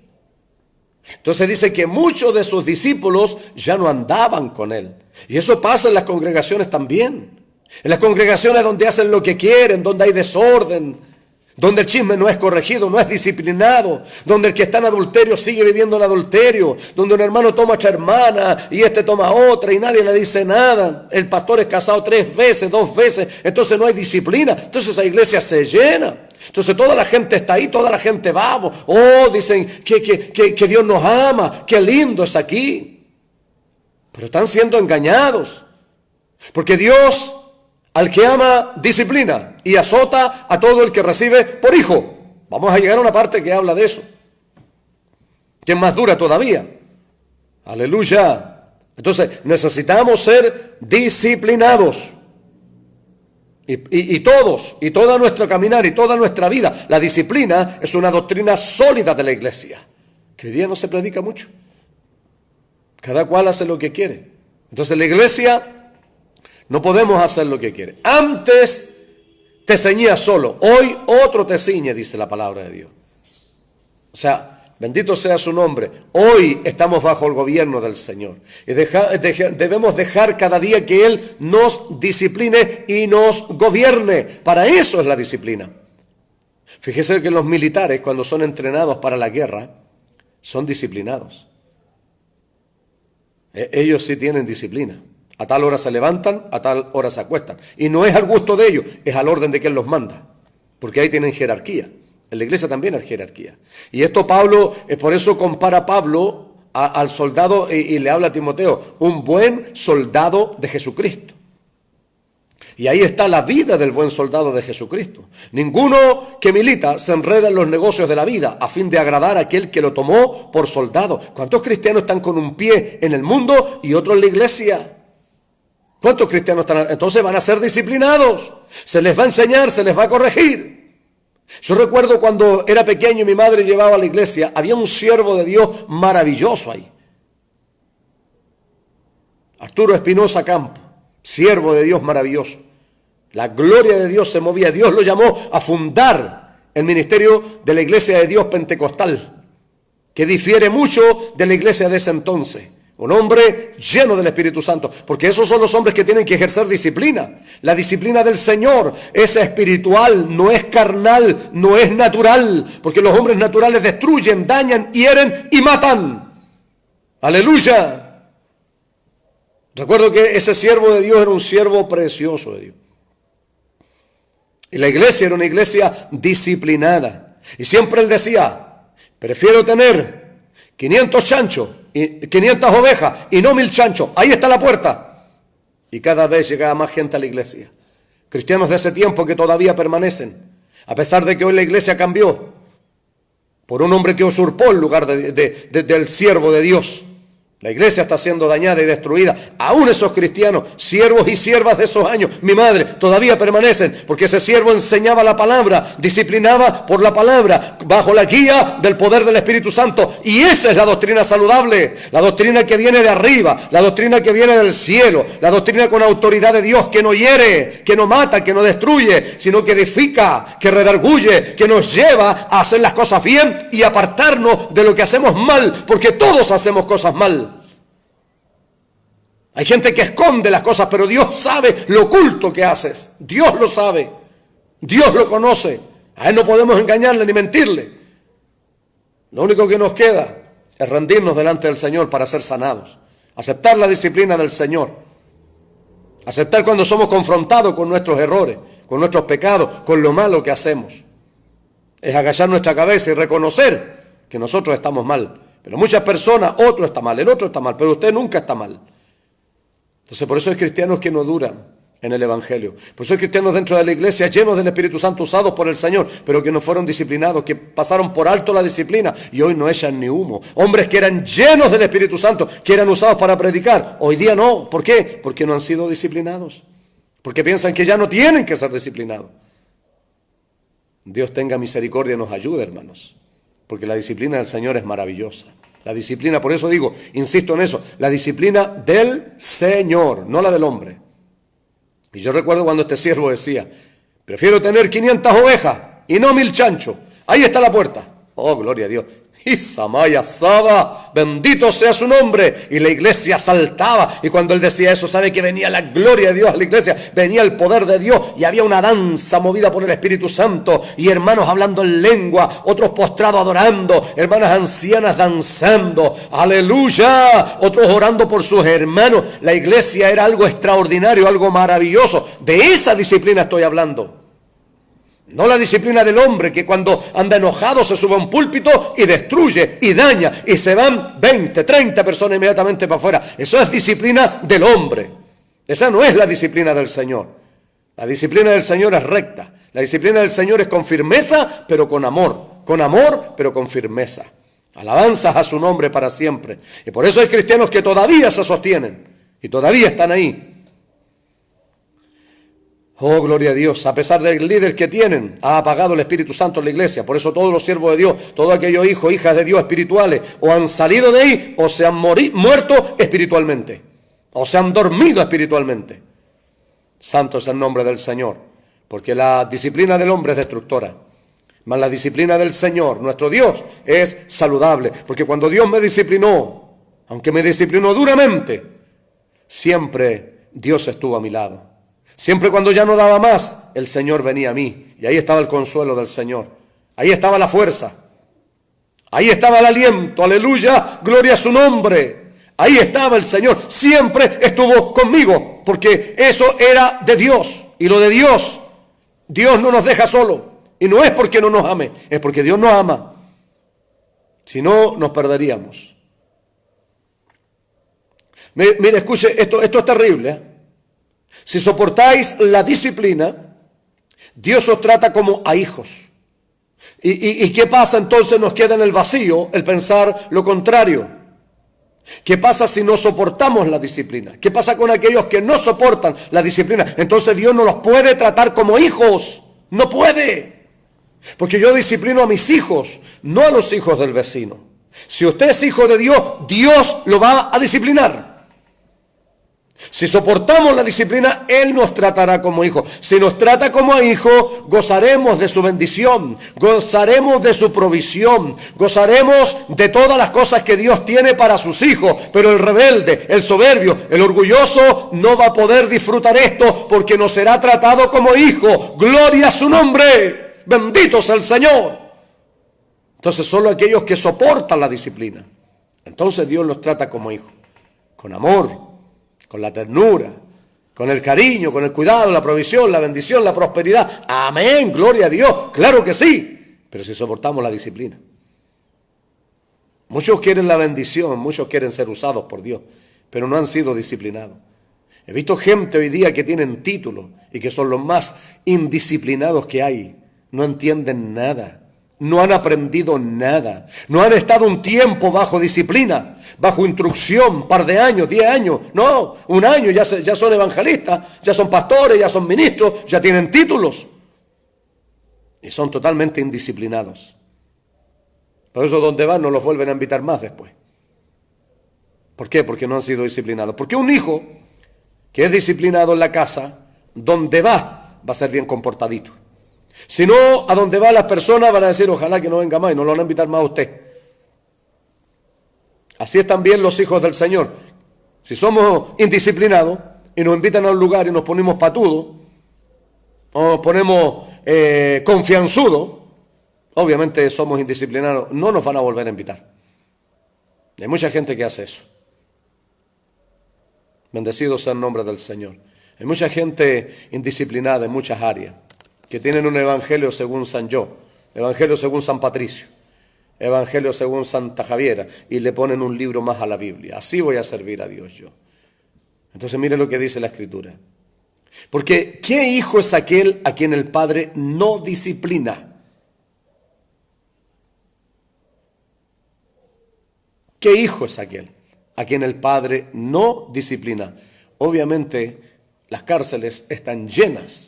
Entonces dice que muchos de sus discípulos ya no andaban con él. Y eso pasa en las congregaciones también. En las congregaciones donde hacen lo que quieren, donde hay desorden, donde el chisme no es corregido, no es disciplinado, donde el que está en adulterio sigue viviendo en adulterio, donde un hermano toma a otra hermana y este toma a otra y nadie le dice nada. El pastor es casado 3 veces, 2 veces, entonces no hay disciplina, entonces esa iglesia se llena. Entonces toda la gente está ahí, toda la gente va, dicen que Dios nos ama, qué lindo es aquí. Pero están siendo engañados, porque Dios, al que ama, disciplina y azota a todo el que recibe por hijo. Vamos a llegar a una parte que habla de eso, que es más dura todavía. Aleluya. Entonces necesitamos ser disciplinados. Y todos, y todo nuestro caminar, y toda nuestra vida. La disciplina es una doctrina sólida de la iglesia, que hoy día no se predica mucho. Cada cual hace lo que quiere. Entonces la iglesia no podemos hacer lo que quiere. Antes te ceñías solo, hoy otro te ciñe, dice la palabra de Dios. O sea, bendito sea su nombre. Hoy estamos bajo el gobierno del Señor. Y debemos dejar cada día que Él nos discipline y nos gobierne. Para eso es la disciplina. Fíjese que los militares, cuando son entrenados para la guerra, son disciplinados. Ellos sí tienen disciplina. A tal hora se levantan, a tal hora se acuestan. Y no es al gusto de ellos, es al orden de quien los manda. Porque ahí tienen jerarquía. En la iglesia también hay jerarquía. Y esto Pablo, por eso compara Pablo al soldado y le habla a Timoteo, un buen soldado de Jesucristo. Y ahí está la vida del buen soldado de Jesucristo. Ninguno que milita se enreda en los negocios de la vida a fin de agradar a aquel que lo tomó por soldado. ¿Cuántos cristianos están con un pie en el mundo y otro en la iglesia? ¿Cuántos cristianos están? Entonces van a ser disciplinados. Se les va a enseñar, se les va a corregir. Yo recuerdo cuando era pequeño y mi madre llevaba a la iglesia, había un siervo de Dios maravilloso ahí. Arturo Espinosa Campo, siervo de Dios maravilloso. La gloria de Dios se movía. Dios lo llamó a fundar el ministerio de la iglesia de Dios pentecostal, que difiere mucho de la iglesia de ese entonces. Un hombre lleno del Espíritu Santo, porque esos son los hombres que tienen que ejercer disciplina. La disciplina del Señor es espiritual, no es carnal, no es natural, porque los hombres naturales destruyen, dañan, hieren y matan. ¡Aleluya! Recuerdo que ese siervo de Dios era un siervo precioso de Dios. Y la iglesia era una iglesia disciplinada. Y siempre él decía, prefiero tener 500 chanchos, y 500 ovejas y no 1000 chanchos. Ahí está la puerta. Y cada vez llegaba más gente a la iglesia. Cristianos de ese tiempo que todavía permanecen. A pesar de que hoy la iglesia cambió por un hombre que usurpó el lugar del siervo de Dios. La iglesia está siendo dañada y destruida. Aún esos cristianos, siervos y siervas de esos años, mi madre, todavía permanecen, porque ese siervo enseñaba la palabra, disciplinaba por la palabra, bajo la guía del poder del Espíritu Santo. Y esa es la doctrina saludable, la doctrina que viene de arriba, la doctrina que viene del cielo, la doctrina con autoridad de Dios, que no hiere, que no mata, que no destruye, sino que edifica, que redarguye, que nos lleva a hacer las cosas bien y apartarnos de lo que hacemos mal, porque todos hacemos cosas mal. Hay gente que esconde las cosas, pero Dios sabe lo oculto que haces. Dios lo sabe. Dios lo conoce. A Él no podemos engañarle ni mentirle. Lo único que nos queda es rendirnos delante del Señor para ser sanados. Aceptar la disciplina del Señor. Aceptar cuando somos confrontados con nuestros errores, con nuestros pecados, con lo malo que hacemos. Es agachar nuestra cabeza y reconocer que nosotros estamos mal. Pero muchas personas, otro está mal, el otro está mal, pero usted nunca está mal. Entonces, por eso hay cristianos que no duran en el Evangelio. Por eso hay cristianos dentro de la iglesia llenos del Espíritu Santo, usados por el Señor, pero que no fueron disciplinados, que pasaron por alto la disciplina y hoy no echan ni humo. Hombres que eran llenos del Espíritu Santo, que eran usados para predicar, hoy día no. ¿Por qué? Porque no han sido disciplinados. Porque piensan que ya no tienen que ser disciplinados. Dios tenga misericordia y nos ayude, hermanos. Porque la disciplina del Señor es maravillosa. La disciplina, por eso digo, insisto en eso, la disciplina del Señor, no la del hombre. Y yo recuerdo cuando este siervo decía, prefiero tener 500 ovejas y no 1000 chanchos. Ahí está la puerta. Oh, gloria a Dios. Y Samaya Saba, bendito sea su nombre. Y la iglesia saltaba. Y cuando él decía eso, sabe que venía la gloria de Dios a la iglesia, venía el poder de Dios y había una danza movida por el Espíritu Santo. Y hermanos hablando en lengua, otros postrados adorando, hermanas ancianas danzando. Aleluya. Otros orando por sus hermanos. La iglesia era algo extraordinario, algo maravilloso. De esa disciplina estoy hablando. No la disciplina del hombre que cuando anda enojado se sube a un púlpito y destruye y daña y se van 20, 30 personas inmediatamente para afuera. Eso es disciplina del hombre. Esa no es la disciplina del Señor. La disciplina del Señor es recta. La disciplina del Señor es con firmeza pero con amor. Con amor pero con firmeza. Alabanzas a su nombre para siempre. Y por eso hay cristianos que todavía se sostienen y todavía están ahí. Oh, gloria a Dios, a pesar del líder que tienen, ha apagado el Espíritu Santo en la iglesia. Por eso todos los siervos de Dios, todos aquellos hijos, hijas de Dios espirituales, o han salido de ahí, o se han muerto espiritualmente, o se han dormido espiritualmente. Santo es el nombre del Señor, porque la disciplina del hombre es destructora, mas la disciplina del Señor, nuestro Dios, es saludable. Porque cuando Dios me disciplinó, aunque me disciplinó duramente, siempre Dios estuvo a mi lado. Siempre cuando ya no daba más, el Señor venía a mí. Y ahí estaba el consuelo del Señor. Ahí estaba la fuerza. Ahí estaba el aliento. Aleluya. Gloria a su nombre. Ahí estaba el Señor. Siempre estuvo conmigo. Porque eso era de Dios. Y lo de Dios, Dios no nos deja solo. Y no es porque no nos ame. Es porque Dios nos ama. Si no, nos perderíamos. Mire, escuche, esto es terrible, ¿eh? Si soportáis la disciplina, Dios os trata como a hijos. ¿Y qué pasa entonces? Nos queda en el vacío el pensar lo contrario. ¿Qué pasa si no soportamos la disciplina? ¿Qué pasa con aquellos que no soportan la disciplina? Entonces Dios no los puede tratar como hijos. No puede. Porque yo disciplino a mis hijos, no a los hijos del vecino. Si usted es hijo de Dios, Dios lo va a disciplinar. Si soportamos la disciplina, Él nos tratará como hijos. Si nos trata como a hijos, gozaremos de su bendición, gozaremos de su provisión, gozaremos de todas las cosas que Dios tiene para sus hijos. Pero el rebelde, el soberbio, el orgulloso no va a poder disfrutar esto porque no será tratado como hijo. ¡Gloria a su nombre! ¡Bendito sea el Señor! Entonces solo aquellos que soportan la disciplina, entonces Dios los trata como hijos, con amor, con la ternura, con el cariño, con el cuidado, la provisión, la bendición, la prosperidad. Amén, gloria a Dios, claro que sí, pero si soportamos la disciplina. Muchos quieren la bendición, muchos quieren ser usados por Dios, pero no han sido disciplinados. He visto gente hoy día que tienen títulos y que son los más indisciplinados que hay. No entienden nada. No han aprendido nada, no han estado un tiempo bajo disciplina, bajo instrucción, par de años, 10 años, no, un año, ya son evangelistas, ya son pastores, ya son ministros, ya tienen títulos y son totalmente indisciplinados. Por eso donde van no los vuelven a invitar más después. ¿Por qué? Porque no han sido disciplinados. Porque un hijo que es disciplinado en la casa, donde va a ser bien comportadito. Si no, a donde va las personas van a decir, ojalá que no venga más y no lo van a invitar más a usted. Así es también los hijos del Señor. Si somos indisciplinados y nos invitan a un lugar y nos ponemos patudos, o nos ponemos confianzudos, obviamente somos indisciplinados, no nos van a volver a invitar. Hay mucha gente que hace eso. Bendecido sea el nombre del Señor. Hay mucha gente indisciplinada en muchas áreas, que tienen un evangelio según San Yo, evangelio según San Patricio, evangelio según Santa Javiera, y le ponen un libro más a la Biblia. Así voy a servir a Dios yo. Entonces mire lo que dice la Escritura. Porque ¿qué hijo es aquel a quien el Padre no disciplina? ¿Qué hijo es aquel a quien el Padre no disciplina? Obviamente las cárceles están llenas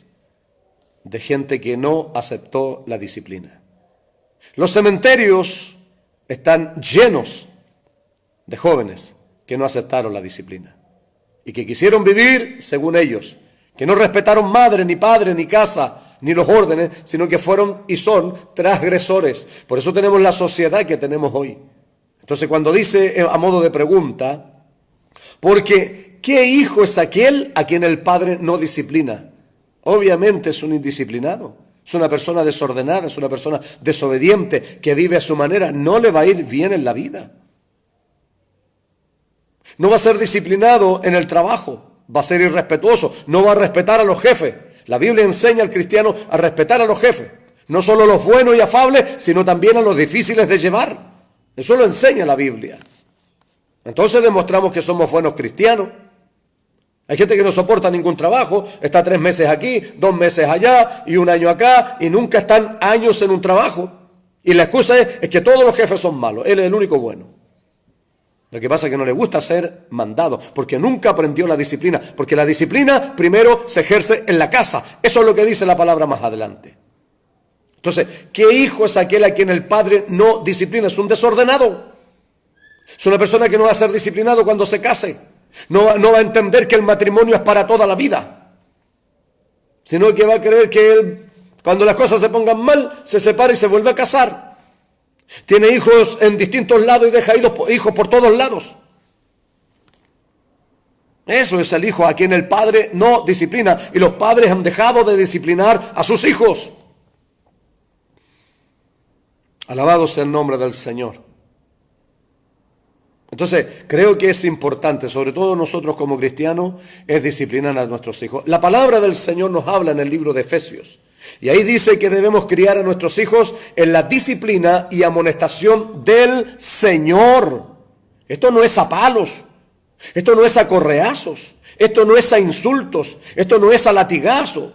de gente que no aceptó la disciplina. Los cementerios están llenos de jóvenes que no aceptaron la disciplina y que quisieron vivir según ellos, que no respetaron madre, ni padre, ni casa, ni los órdenes, sino que fueron y son transgresores. Por eso tenemos la sociedad que tenemos hoy. Entonces cuando dice a modo de pregunta, porque ¿qué hijo es aquel a quien el Padre no disciplina? Obviamente es un indisciplinado, es una persona desordenada, es una persona desobediente que vive a su manera, no le va a ir bien en la vida. No va a ser disciplinado en el trabajo, va a ser irrespetuoso, no va a respetar a los jefes. La Biblia enseña al cristiano a respetar a los jefes, no solo a los buenos y afables, sino también a los difíciles de llevar. Eso lo enseña la Biblia. Entonces demostramos que somos buenos cristianos. Hay gente que no soporta ningún trabajo, está 3 meses aquí, 2 meses allá y 1 año acá y nunca están años en un trabajo. Y la excusa es que todos los jefes son malos, él es el único bueno. Lo que pasa es que no le gusta ser mandado, porque nunca aprendió la disciplina, porque la disciplina primero se ejerce en la casa. Eso es lo que dice la palabra más adelante. Entonces, ¿qué hijo es aquel a quien el Padre no disciplina? Es un desordenado. Es una persona que no va a ser disciplinado cuando se case. No va a entender que el matrimonio es para toda la vida, sino que va a creer que él, cuando las cosas se pongan mal, se separa y se vuelve a casar. Tiene hijos en distintos lados y deja hijos por todos lados. Eso es el hijo a quien el Padre no disciplina, y los padres han dejado de disciplinar a sus hijos. Alabado sea el nombre del Señor. Entonces, creo que es importante, sobre todo nosotros como cristianos, es disciplinar a nuestros hijos. La palabra del Señor nos habla en el libro de Efesios. Y ahí dice que debemos criar a nuestros hijos en la disciplina y amonestación del Señor. Esto no es a palos, esto no es a correazos, Esto no es a insultos, esto no es a latigazo,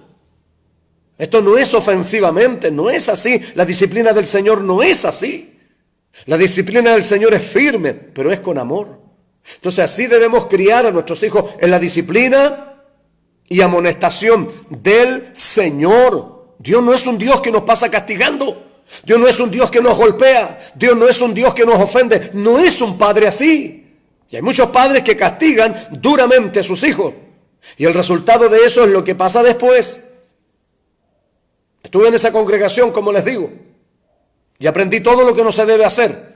esto no es ofensivamente, no es así. La disciplina del Señor no es así. La disciplina del Señor es firme, pero es con amor. Entonces así debemos criar a nuestros hijos en la disciplina y amonestación del Señor. Dios no es un Dios que nos pasa castigando. Dios no es un Dios que nos golpea. Dios no es un Dios que nos ofende. No es un padre así. Y hay muchos padres que castigan duramente a sus hijos. Y el resultado de eso es lo que pasa después. Estuve en esa congregación, como les digo, y aprendí todo lo que no se debe hacer.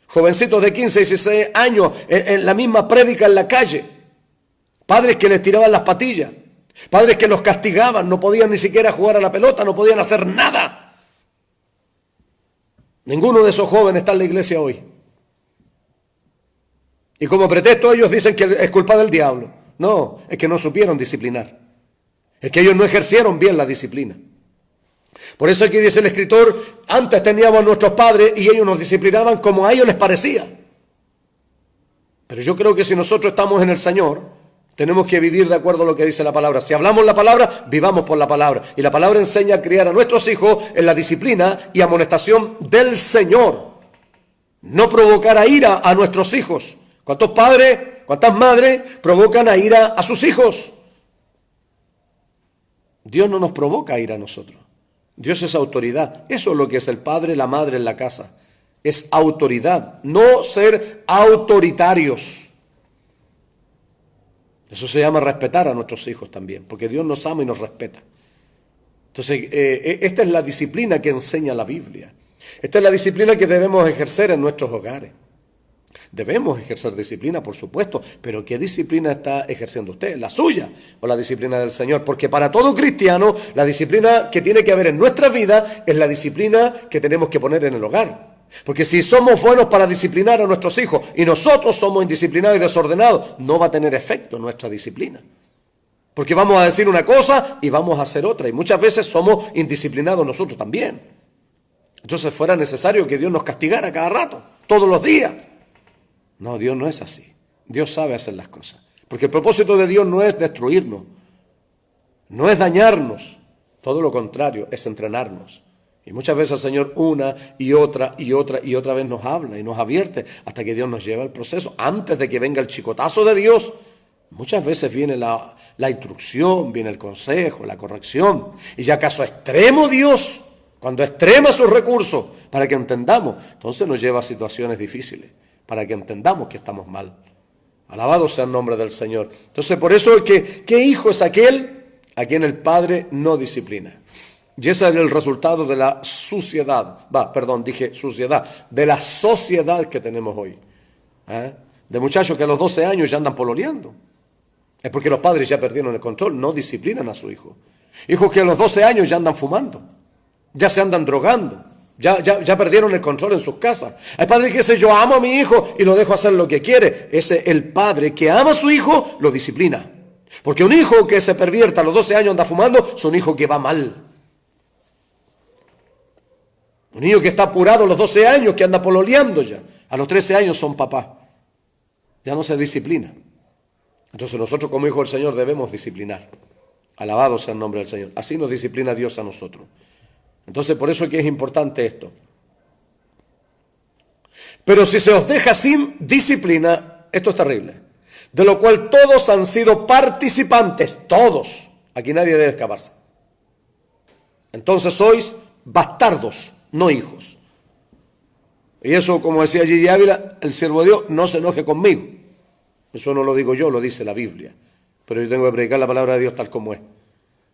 Jovencitos de 15, 16 años en la misma prédica en la calle. Padres que les tiraban las patillas. Padres que los castigaban. No podían ni siquiera jugar a la pelota. No podían hacer nada. Ninguno de esos jóvenes está en la iglesia hoy. Y como pretexto ellos dicen que es culpa del diablo. No, es que no supieron disciplinar. Es que ellos no ejercieron bien la disciplina. Por eso aquí dice el escritor, antes teníamos a nuestros padres y ellos nos disciplinaban como a ellos les parecía. Pero yo creo que si nosotros estamos en el Señor, tenemos que vivir de acuerdo a lo que dice la palabra. Si hablamos la palabra, vivamos por la palabra. Y la palabra enseña a criar a nuestros hijos en la disciplina y amonestación del Señor. No provocar a ira a nuestros hijos. ¿Cuántos padres, cuántas madres provocan a ira a sus hijos? Dios no nos provoca a ira a nosotros. Dios es autoridad. Eso es lo que es el padre, la madre en la casa. Es autoridad, no ser autoritarios. Eso se llama respetar a nuestros hijos también, porque Dios nos ama y nos respeta. Entonces, esta es la disciplina que enseña la Biblia. Esta es la disciplina que debemos ejercer en nuestros hogares. Debemos ejercer disciplina, por supuesto, pero ¿qué disciplina está ejerciendo usted? ¿La suya o la disciplina del Señor? Porque para todo cristiano, la disciplina que tiene que haber en nuestra vida es la disciplina que tenemos que poner en el hogar. Porque si somos buenos para disciplinar a nuestros hijos y nosotros somos indisciplinados y desordenados, no va a tener efecto nuestra disciplina. Porque vamos a decir una cosa y vamos a hacer otra. Y muchas veces somos indisciplinados nosotros también. Entonces fuera necesario que Dios nos castigara cada rato, todos los días. No, Dios no es así. Dios sabe hacer las cosas. Porque el propósito de Dios no es destruirnos, no es dañarnos. Todo lo contrario, es entrenarnos. Y muchas veces el Señor una y otra y otra y otra vez nos habla y nos advierte hasta que Dios nos lleva al proceso. Antes de que venga el chicotazo de Dios, muchas veces viene la instrucción, viene el consejo, la corrección. Y ya acaso extremo Dios, cuando extrema sus recursos para que entendamos, entonces nos lleva a situaciones difíciles, para que entendamos que estamos mal. Alabado sea el nombre del Señor. Entonces, por eso es que, ¿qué hijo es aquel a quien el Padre no disciplina? Y ese es el resultado de la suciedad, de la sociedad que tenemos hoy. De muchachos que a los 12 años ya andan pololeando. Es porque los padres ya perdieron el control, no disciplinan a su hijo. Hijos que a los 12 años ya andan fumando, ya se andan drogando. Ya perdieron el control en sus casas. Hay padres que dicen, yo amo a mi hijo y lo dejo hacer lo que quiere. El padre que ama a su hijo lo disciplina. Porque un hijo que se pervierta a los 12 años anda fumando, es un hijo que va mal. Un niño que está apurado a los 12 años, que anda pololeando ya, a los 13 años son papá. Ya no se disciplina. Entonces nosotros como hijos del Señor debemos disciplinar. Alabado sea el nombre del Señor. Así nos disciplina Dios a nosotros. Entonces, por eso es que es importante esto. Pero si se os deja sin disciplina, esto es terrible. De lo cual todos han sido participantes, todos. Aquí nadie debe escaparse. Entonces sois bastardos, no hijos. Y eso, como decía Gigi Ávila, el siervo de Dios, no se enoje conmigo. Eso no lo digo yo, lo dice la Biblia. Pero yo tengo que predicar la palabra de Dios tal como es.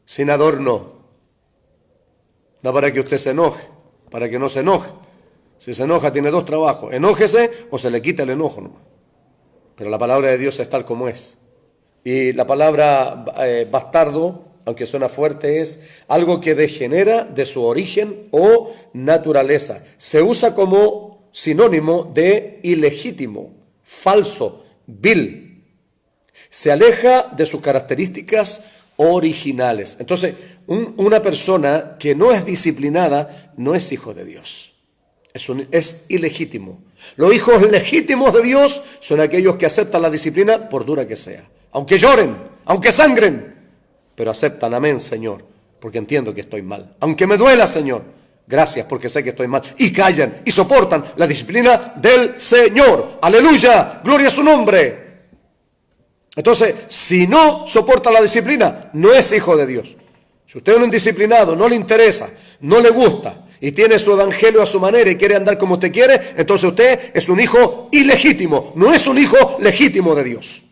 Sin adorno. No para que usted se enoje, para que no se enoje. Si se enoja tiene dos trabajos, enójese o se le quita el enojo nomás. Pero la palabra de Dios es tal como es. Y la palabra bastardo, aunque suena fuerte, es algo que degenera de su origen o naturaleza. Se usa como sinónimo de ilegítimo, falso, vil. Se aleja de sus características originales. Entonces, una persona que no es disciplinada no es hijo de Dios. Es ilegítimo. Los hijos legítimos de Dios son aquellos que aceptan la disciplina por dura que sea. Aunque lloren, aunque sangren, pero aceptan, amén, Señor, porque entiendo que estoy mal. Aunque me duela, Señor, gracias porque sé que estoy mal. Y callan y soportan la disciplina del Señor. Aleluya, gloria a su nombre. Entonces, si no soporta la disciplina, no es hijo de Dios. Si usted es un indisciplinado, no le interesa, no le gusta y tiene su evangelio a su manera y quiere andar como usted quiere, entonces usted es un hijo ilegítimo, no es un hijo legítimo de Dios.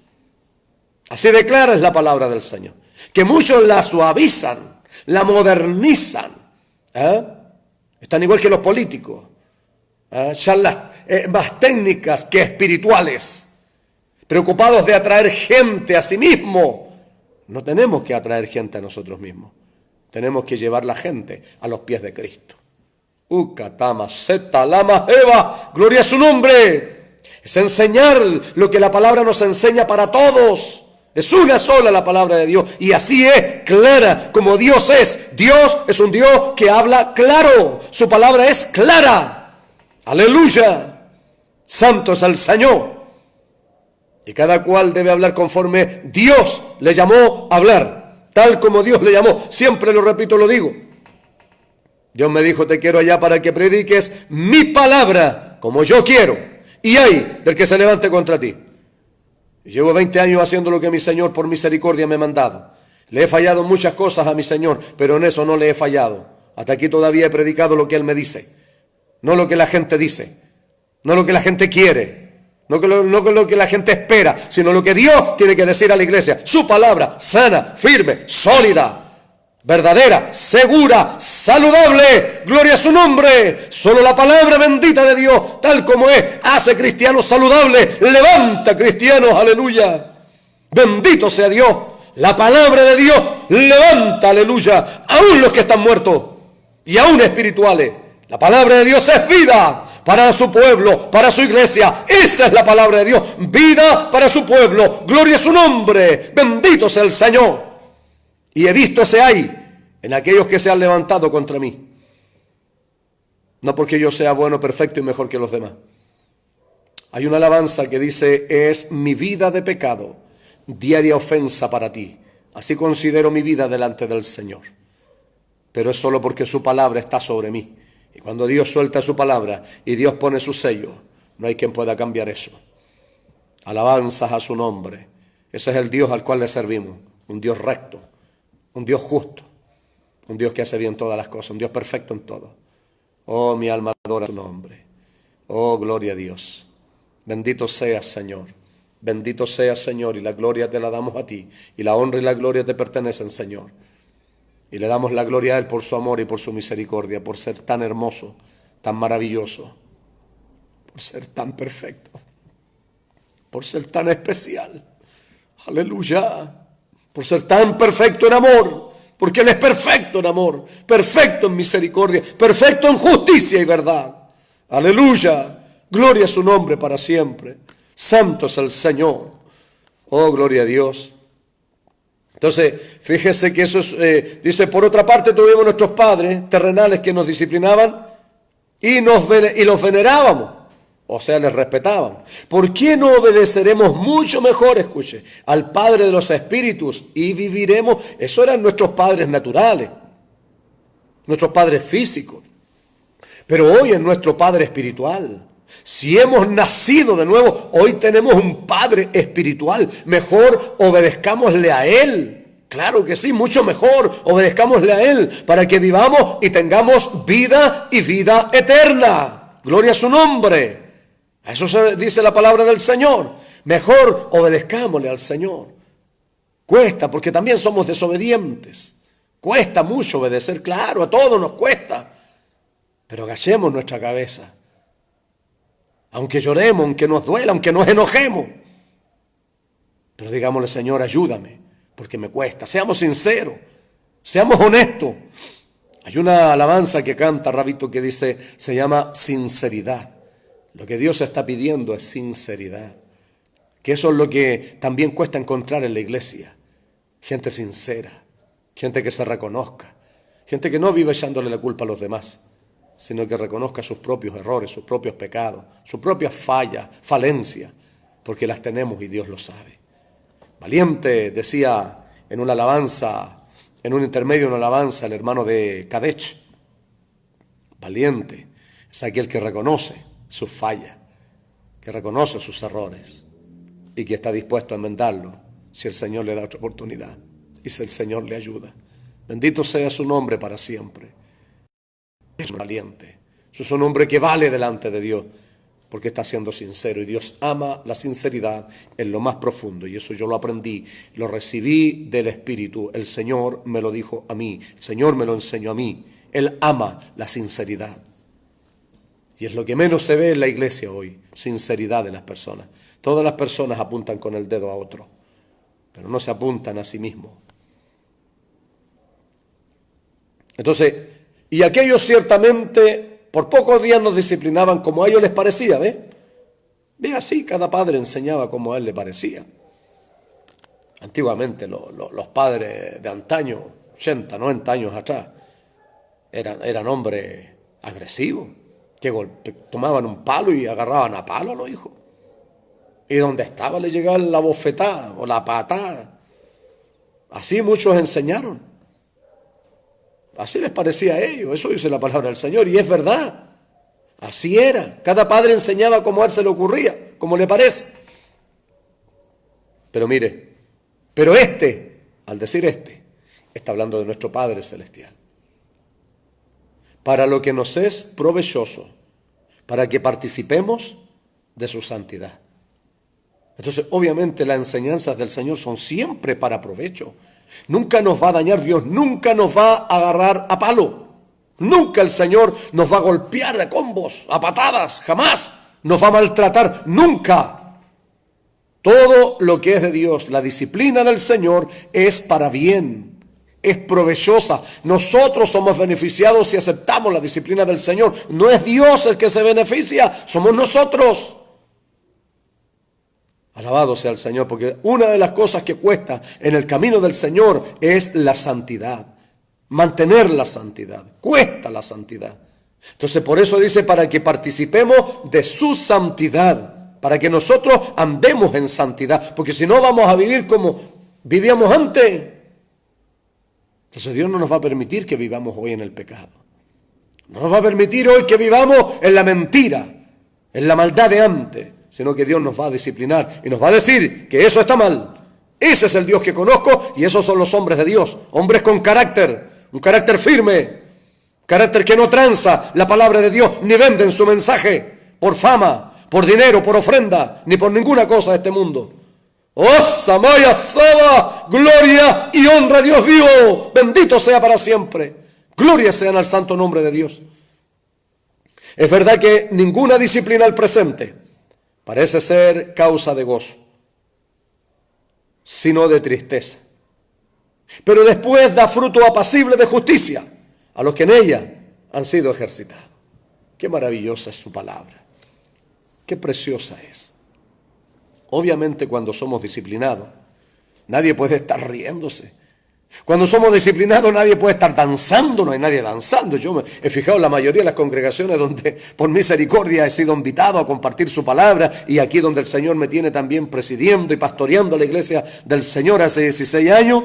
Así declara la palabra del Señor. Que muchos la suavizan, la modernizan. Están igual que los políticos. Más técnicas que espirituales. Preocupados de atraer gente a sí mismo. No tenemos que atraer gente a nosotros mismos. Tenemos que llevar la gente a los pies de Cristo. Ukatama, Seta, Lama, Eva, gloria a su nombre. Es enseñar lo que la palabra nos enseña para todos. Es una sola la palabra de Dios. Y así es, clara, como Dios es. Dios es un Dios que habla claro. Su palabra es clara. Aleluya. Santo es el Señor. Y cada cual debe hablar conforme Dios le llamó a hablar. Tal como Dios le llamó. Siempre lo repito, lo digo. Dios me dijo, te quiero allá para que prediques mi palabra como yo quiero. Y hay del que se levante contra ti. Llevo 20 años haciendo lo que mi Señor por misericordia me ha mandado. Le he fallado muchas cosas a mi Señor, pero en eso no le he fallado. Hasta aquí todavía he predicado lo que Él me dice. No lo que la gente dice. No lo que la gente quiere. No lo que la gente espera, sino lo que Dios tiene que decir a la iglesia. Su palabra, sana, firme, sólida, verdadera, segura, saludable. Gloria a su nombre. Solo la palabra bendita de Dios, tal como es, hace cristianos saludables. Levanta cristianos, aleluya. Bendito sea Dios. La palabra de Dios levanta, aleluya, aún los que están muertos y aún espirituales. La palabra de Dios es vida. Para su pueblo, para su iglesia. Esa es la palabra de Dios. Vida para su pueblo. Gloria a su nombre. Bendito sea el Señor. Y he visto ese ay en aquellos que se han levantado contra mí. No porque yo sea bueno, perfecto y mejor que los demás. Hay una alabanza que dice, es mi vida de pecado, diaria ofensa para ti. Así considero mi vida delante del Señor. Pero es solo porque su palabra está sobre mí. Y cuando Dios suelta su palabra y Dios pone su sello, no hay quien pueda cambiar eso. Alabanzas a su nombre. Ese es el Dios al cual le servimos. Un Dios recto, un Dios justo, un Dios que hace bien todas las cosas, un Dios perfecto en todo. Oh, mi alma adora su nombre. Oh, gloria a Dios. Bendito seas, Señor. Bendito seas, Señor, y la gloria te la damos a ti. Y la honra y la gloria te pertenecen, Señor. Y le damos la gloria a Él por su amor y por su misericordia, por ser tan hermoso, tan maravilloso, por ser tan perfecto, por ser tan especial. Aleluya. Por ser tan perfecto en amor, porque Él es perfecto en amor, perfecto en misericordia, perfecto en justicia y verdad. Aleluya. Gloria a su nombre para siempre. Santo es el Señor. Oh, gloria a Dios. Entonces, fíjese que eso es, dice, por otra parte tuvimos nuestros padres terrenales que nos disciplinaban y los venerábamos, o sea, les respetábamos. ¿Por qué no obedeceremos mucho mejor, escuche, al Padre de los Espíritus y viviremos? Eso eran nuestros padres naturales, nuestros padres físicos, pero hoy es nuestro Padre espiritual. Si hemos nacido de nuevo, hoy tenemos un Padre espiritual. Mejor obedezcámosle a Él. Claro que sí, mucho mejor obedezcámosle a Él para que vivamos y tengamos vida y vida eterna. Gloria a su nombre. A eso se dice la palabra del Señor. Mejor obedezcámosle al Señor. Cuesta porque también somos desobedientes. Cuesta mucho obedecer, claro, a todos nos cuesta. Pero agachemos nuestra cabeza. Aunque lloremos, aunque nos duela, aunque nos enojemos. Pero digámosle, Señor, ayúdame, porque me cuesta. Seamos sinceros, seamos honestos. Hay una alabanza que canta Rabito que dice, se llama sinceridad. Lo que Dios está pidiendo es sinceridad. Que eso es lo que también cuesta encontrar en la iglesia. Gente sincera, gente que se reconozca, gente que no vive echándole la culpa a los demás, sino que reconozca sus propios errores, sus propios pecados, sus propias fallas, falencias, porque las tenemos y Dios lo sabe. Valiente, decía en una alabanza, en un intermedio de una alabanza, el hermano de Kadech. Valiente es aquel que reconoce sus fallas, que reconoce sus errores y que está dispuesto a enmendarlo si el Señor le da otra oportunidad y si el Señor le ayuda. Bendito sea su nombre para siempre. Es un valiente. Eso es un hombre que vale delante de Dios porque está siendo sincero y Dios ama la sinceridad en lo más profundo y eso yo lo aprendí, lo recibí del Espíritu. El Señor me lo dijo a mí, el Señor me lo enseñó a mí. Él ama la sinceridad y es lo que menos se ve en la iglesia hoy, sinceridad de las personas. Todas las personas apuntan con el dedo a otro, pero no se apuntan a sí mismos. Entonces, y aquellos ciertamente por pocos días nos disciplinaban como a ellos les parecía, ¿ve? Ve así, cada padre enseñaba como a él le parecía. Antiguamente los padres de antaño, 80, 90 años atrás, eran hombres agresivos, que tomaban un palo y agarraban a palo a los hijos. Y donde estaba le llegaba la bofetada o la patada. Así muchos enseñaron. Así les parecía a ellos, eso dice la palabra del Señor, y es verdad. Así era. Cada padre enseñaba como a él se le ocurría, como le parece. Pero mire, pero al decir está hablando de nuestro Padre Celestial. Para lo que nos es provechoso, para que participemos de su santidad. Entonces, obviamente, las enseñanzas del Señor son siempre para provecho. Nunca nos va a dañar Dios, nunca nos va a agarrar a palo. Nunca el Señor nos va a golpear a combos, a patadas, jamás nos va a maltratar, nunca. Todo lo que es de Dios, la disciplina del Señor es para bien, es provechosa. Nosotros somos beneficiados si aceptamos la disciplina del Señor. No es Dios el que se beneficia, somos nosotros. Alabado sea el Señor, porque una de las cosas que cuesta en el camino del Señor es la santidad. Mantener la santidad. Cuesta la santidad. Entonces por eso dice, para que participemos de su santidad. Para que nosotros andemos en santidad. Porque si no vamos a vivir como vivíamos antes. Entonces Dios no nos va a permitir que vivamos hoy en el pecado. No nos va a permitir hoy que vivamos en la mentira, en la maldad de antes. Sino que Dios nos va a disciplinar y nos va a decir que eso está mal. Ese es el Dios que conozco y esos son los hombres de Dios. Hombres con carácter, un carácter firme, carácter que no tranza la palabra de Dios, ni venden su mensaje por fama, por dinero, por ofrenda, ni por ninguna cosa de este mundo. ¡Oh, Samaya Saba! Gloria y honra a Dios vivo. Bendito sea para siempre. Gloria sean al santo nombre de Dios. Es verdad que ninguna disciplina al presente parece ser causa de gozo, sino de tristeza. Pero después da fruto apacible de justicia a los que en ella han sido ejercitados. Qué maravillosa es su palabra. Qué preciosa es. Obviamente cuando somos disciplinados, nadie puede estar riéndose. Cuando somos disciplinados nadie puede estar danzando, no hay nadie danzando. Yo me he fijado en la mayoría de las congregaciones donde por misericordia he sido invitado a compartir su palabra y aquí donde el Señor me tiene también presidiendo y pastoreando la iglesia del Señor hace 16 años,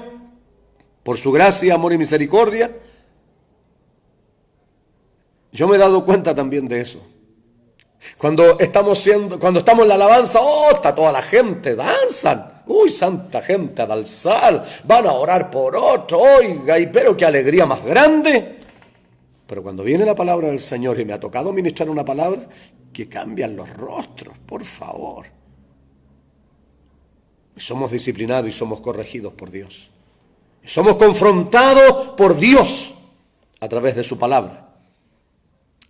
por su gracia, amor y misericordia. Yo me he dado cuenta también de eso. Cuando estamos en la alabanza, está toda la gente, danzan. Uy, santa gente a danzar, van a orar por otro, oiga, y pero qué alegría más grande. Pero cuando viene la palabra del Señor y me ha tocado ministrar una palabra, que cambian los rostros, por favor. Y somos disciplinados y somos corregidos por Dios. Y somos confrontados por Dios a través de su palabra.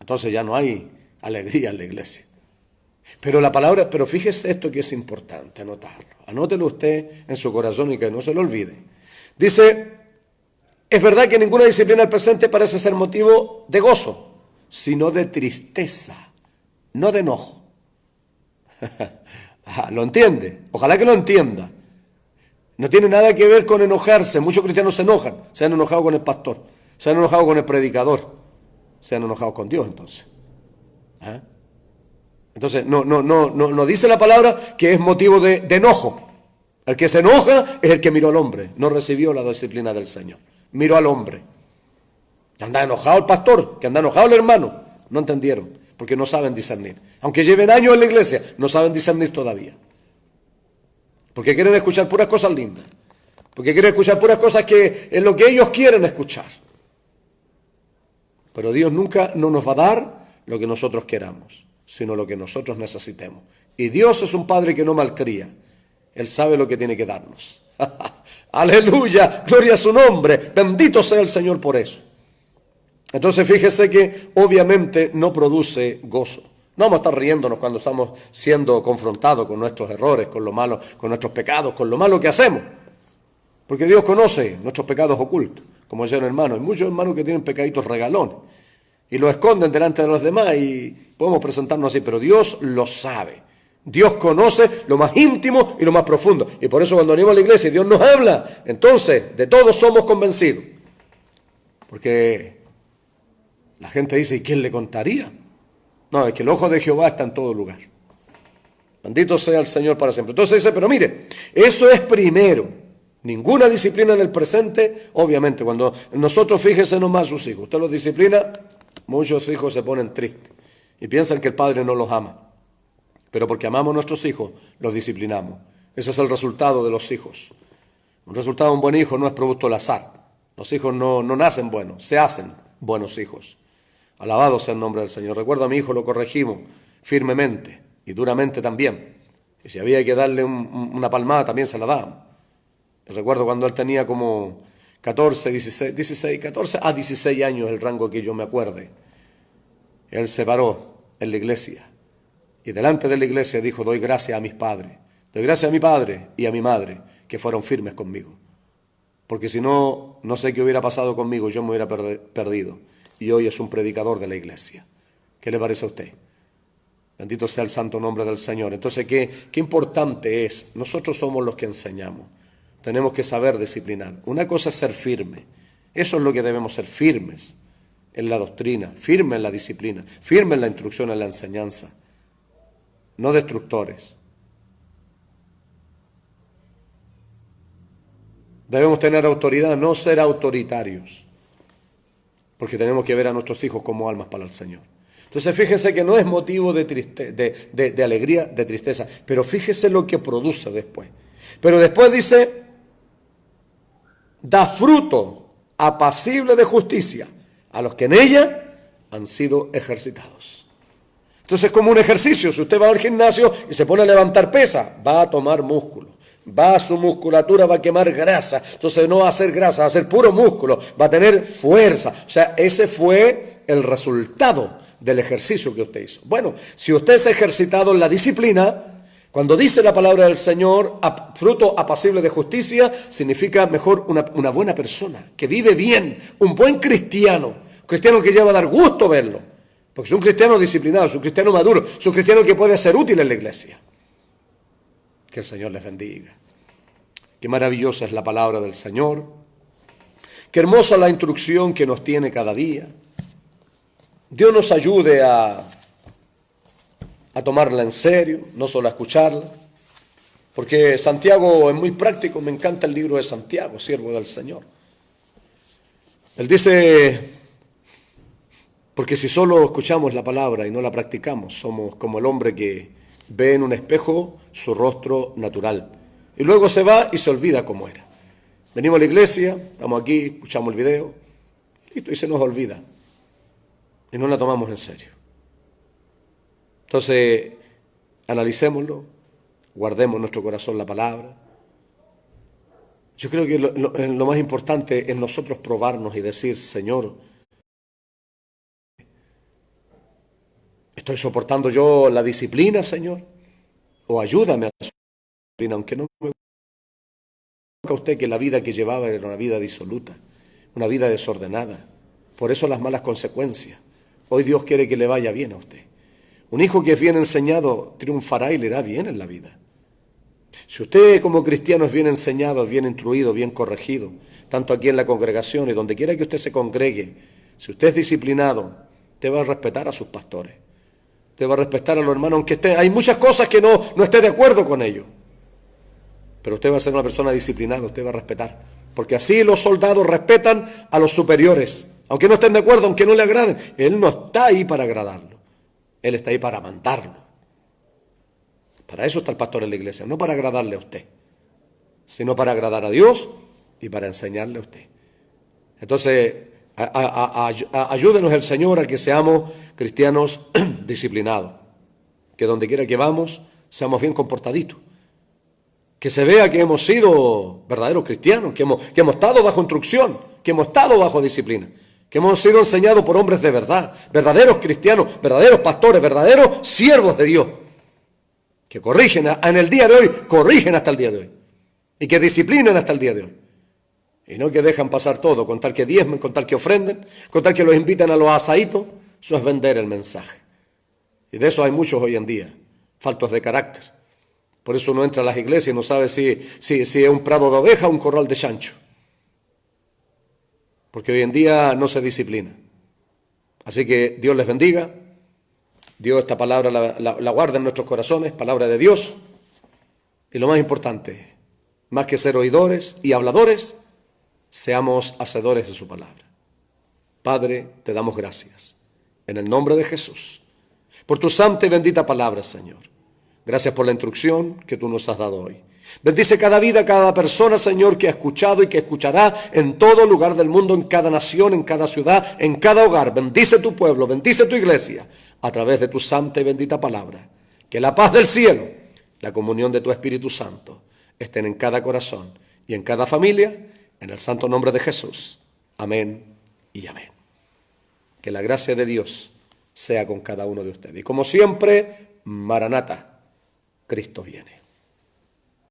Entonces ya no hay alegría en la iglesia. Pero fíjese esto que es importante anotarlo. Anótelo usted en su corazón y que no se lo olvide. Dice, es verdad que ninguna disciplina al presente parece ser motivo de gozo, sino de tristeza, no de enojo. ¿Lo entiende? Ojalá que lo entienda. No tiene nada que ver con enojarse. Muchos cristianos se enojan. Se han enojado con el pastor, se han enojado con el predicador, se han enojado con Dios entonces. Entonces, no dice la palabra que es motivo de enojo. El que se enoja es el que miró al hombre, no recibió la disciplina del Señor. Miró al hombre. Que anda enojado el pastor, que anda enojado el hermano. No entendieron, porque no saben discernir. Aunque lleven años en la iglesia, no saben discernir todavía. Porque quieren escuchar puras cosas lindas. Porque quieren escuchar puras cosas que es lo que ellos quieren escuchar. Pero Dios nunca no nos va a dar lo que nosotros queramos, sino lo que nosotros necesitemos. Y Dios es un Padre que no malcría. Él sabe lo que tiene que darnos. Aleluya, gloria a su nombre. Bendito sea el Señor por eso. Entonces fíjese que obviamente no produce gozo. No vamos a estar riéndonos cuando estamos siendo confrontados con nuestros errores, con lo malo, con nuestros pecados, con lo malo que hacemos. Porque Dios conoce nuestros pecados ocultos. Como decía un hermano, hay muchos hermanos que tienen pecaditos regalones y lo esconden delante de los demás y podemos presentarnos así, pero Dios lo sabe. Dios conoce lo más íntimo y lo más profundo. Y por eso cuando venimos a la iglesia y Dios nos habla, entonces de todos somos convencidos. Porque la gente dice, ¿y quién le contaría? No, es que el ojo de Jehová está en todo lugar. Bendito sea el Señor para siempre. Entonces dice, pero mire, eso es primero. Ninguna disciplina en el presente, obviamente, cuando nosotros, fíjese nomás sus hijos, usted los disciplina, muchos hijos se ponen tristes y piensan que el padre no los ama. Pero porque amamos a nuestros hijos, los disciplinamos. Ese es el resultado de los hijos. Un resultado de un buen hijo no es producto del azar. Los hijos no nacen buenos, se hacen buenos hijos. Alabado sea el nombre del Señor. Recuerdo a mi hijo, lo corregimos firmemente y duramente también. Y si había que darle una palmada, también se la dábamos. Recuerdo cuando él tenía como 16 años, el rango que yo me acuerde. Él se paró en la iglesia y delante de la iglesia dijo, doy gracias a mis padres, doy gracias a mi padre y a mi madre que fueron firmes conmigo. Porque si no, no sé qué hubiera pasado conmigo, yo me hubiera perdido. Y hoy es un predicador de la iglesia. ¿Qué le parece a usted? Bendito sea el santo nombre del Señor. Entonces, qué importante es. Nosotros somos los que enseñamos. Tenemos que saber disciplinar. Una cosa es ser firme. Eso es lo que debemos ser, firmes en la doctrina, firmes en la disciplina, firmes en la instrucción, en la enseñanza. No destructores. Debemos tener autoridad, no ser autoritarios. Porque tenemos que ver a nuestros hijos como almas para el Señor. Entonces fíjese que no es motivo de alegría, de tristeza, pero fíjese lo que produce después. Pero después dice, da fruto apacible de justicia a los que en ella han sido ejercitados. Entonces es como un ejercicio. Si usted va al gimnasio y se pone a levantar pesa, va a tomar músculo. Su musculatura va a quemar grasa. Entonces no va a hacer grasa, va a ser puro músculo. Va a tener fuerza. O sea, ese fue el resultado del ejercicio que usted hizo. Bueno, si usted es ejercitado en la disciplina, cuando dice la palabra del Señor, fruto apacible de justicia, significa mejor una buena persona, que vive bien, un buen cristiano, un cristiano que lleva a dar gusto verlo, porque es un cristiano disciplinado, es un cristiano maduro, es un cristiano que puede ser útil en la iglesia. Que el Señor les bendiga. Qué maravillosa es la palabra del Señor, qué hermosa la instrucción que nos tiene cada día. Dios nos ayude a tomarla en serio, no solo a escucharla, porque Santiago es muy práctico, me encanta el libro de Santiago, siervo del Señor. Él dice, porque si solo escuchamos la palabra y no la practicamos, somos como el hombre que ve en un espejo su rostro natural y luego se va y se olvida cómo era. Venimos a la iglesia, estamos aquí, escuchamos el video, listo, y se nos olvida y no la tomamos en serio. Entonces, analicémoslo, guardemos en nuestro corazón la palabra. Yo creo que lo más importante es nosotros probarnos y decir, Señor, ¿estoy soportando yo la disciplina, Señor? O ayúdame a la disciplina, aunque no me gusta a usted que la vida que llevaba era una vida disoluta, una vida desordenada. Por eso las malas consecuencias. Hoy Dios quiere que le vaya bien a usted. Un hijo que es bien enseñado triunfará y le irá bien en la vida. Si usted como cristiano es bien enseñado, bien instruido, bien corregido, tanto aquí en la congregación y donde quiera que usted se congregue, si usted es disciplinado, usted va a respetar a sus pastores, usted va a respetar a los hermanos, aunque hay muchas cosas que no esté de acuerdo con ellos. pero usted va a ser una persona disciplinada, usted va a respetar. Porque así los soldados respetan a los superiores. Aunque no estén de acuerdo, aunque no le agraden. Él no está ahí para agradarlo. Él está ahí para mandarlo. Para eso está el pastor en la iglesia, no para agradarle a usted, sino para agradar a Dios y para enseñarle a usted. Entonces, ayúdenos el Señor a que seamos cristianos disciplinados. Que donde quiera que vamos, seamos bien comportaditos. Que se vea que hemos sido verdaderos cristianos, que hemos estado bajo instrucción, que hemos estado bajo disciplina, que hemos sido enseñados por hombres de verdad, verdaderos cristianos, verdaderos pastores, verdaderos siervos de Dios, que corrigen en el día de hoy, corrigen hasta el día de hoy, y que disciplinan hasta el día de hoy. Y no que dejan pasar todo, con tal que diezmen, con tal que ofrenden, con tal que los invitan a los asaditos. Eso es vender el mensaje. Y de eso hay muchos hoy en día, faltos de carácter. Por eso uno entra a las iglesias y no sabe si es un prado de oveja o un corral de chancho. Porque hoy en día no se disciplina. Así que Dios les bendiga. Dios esta palabra la guarda en nuestros corazones, palabra de Dios. Y lo más importante, más que ser oidores y habladores, seamos hacedores de su palabra. Padre, te damos gracias, en el nombre de Jesús, por tu santa y bendita palabra, Señor. Gracias por la instrucción que tú nos has dado hoy. Bendice cada vida, cada persona, Señor, que ha escuchado y que escuchará en todo lugar del mundo, en cada nación, en cada ciudad, en cada hogar. Bendice tu pueblo, bendice tu iglesia, a través de tu santa y bendita palabra. Que la paz del cielo, la comunión de tu Espíritu Santo, estén en cada corazón y en cada familia, en el santo nombre de Jesús. Amén y amén. Que la gracia de Dios sea con cada uno de ustedes. Y como siempre, Maranata, Cristo viene.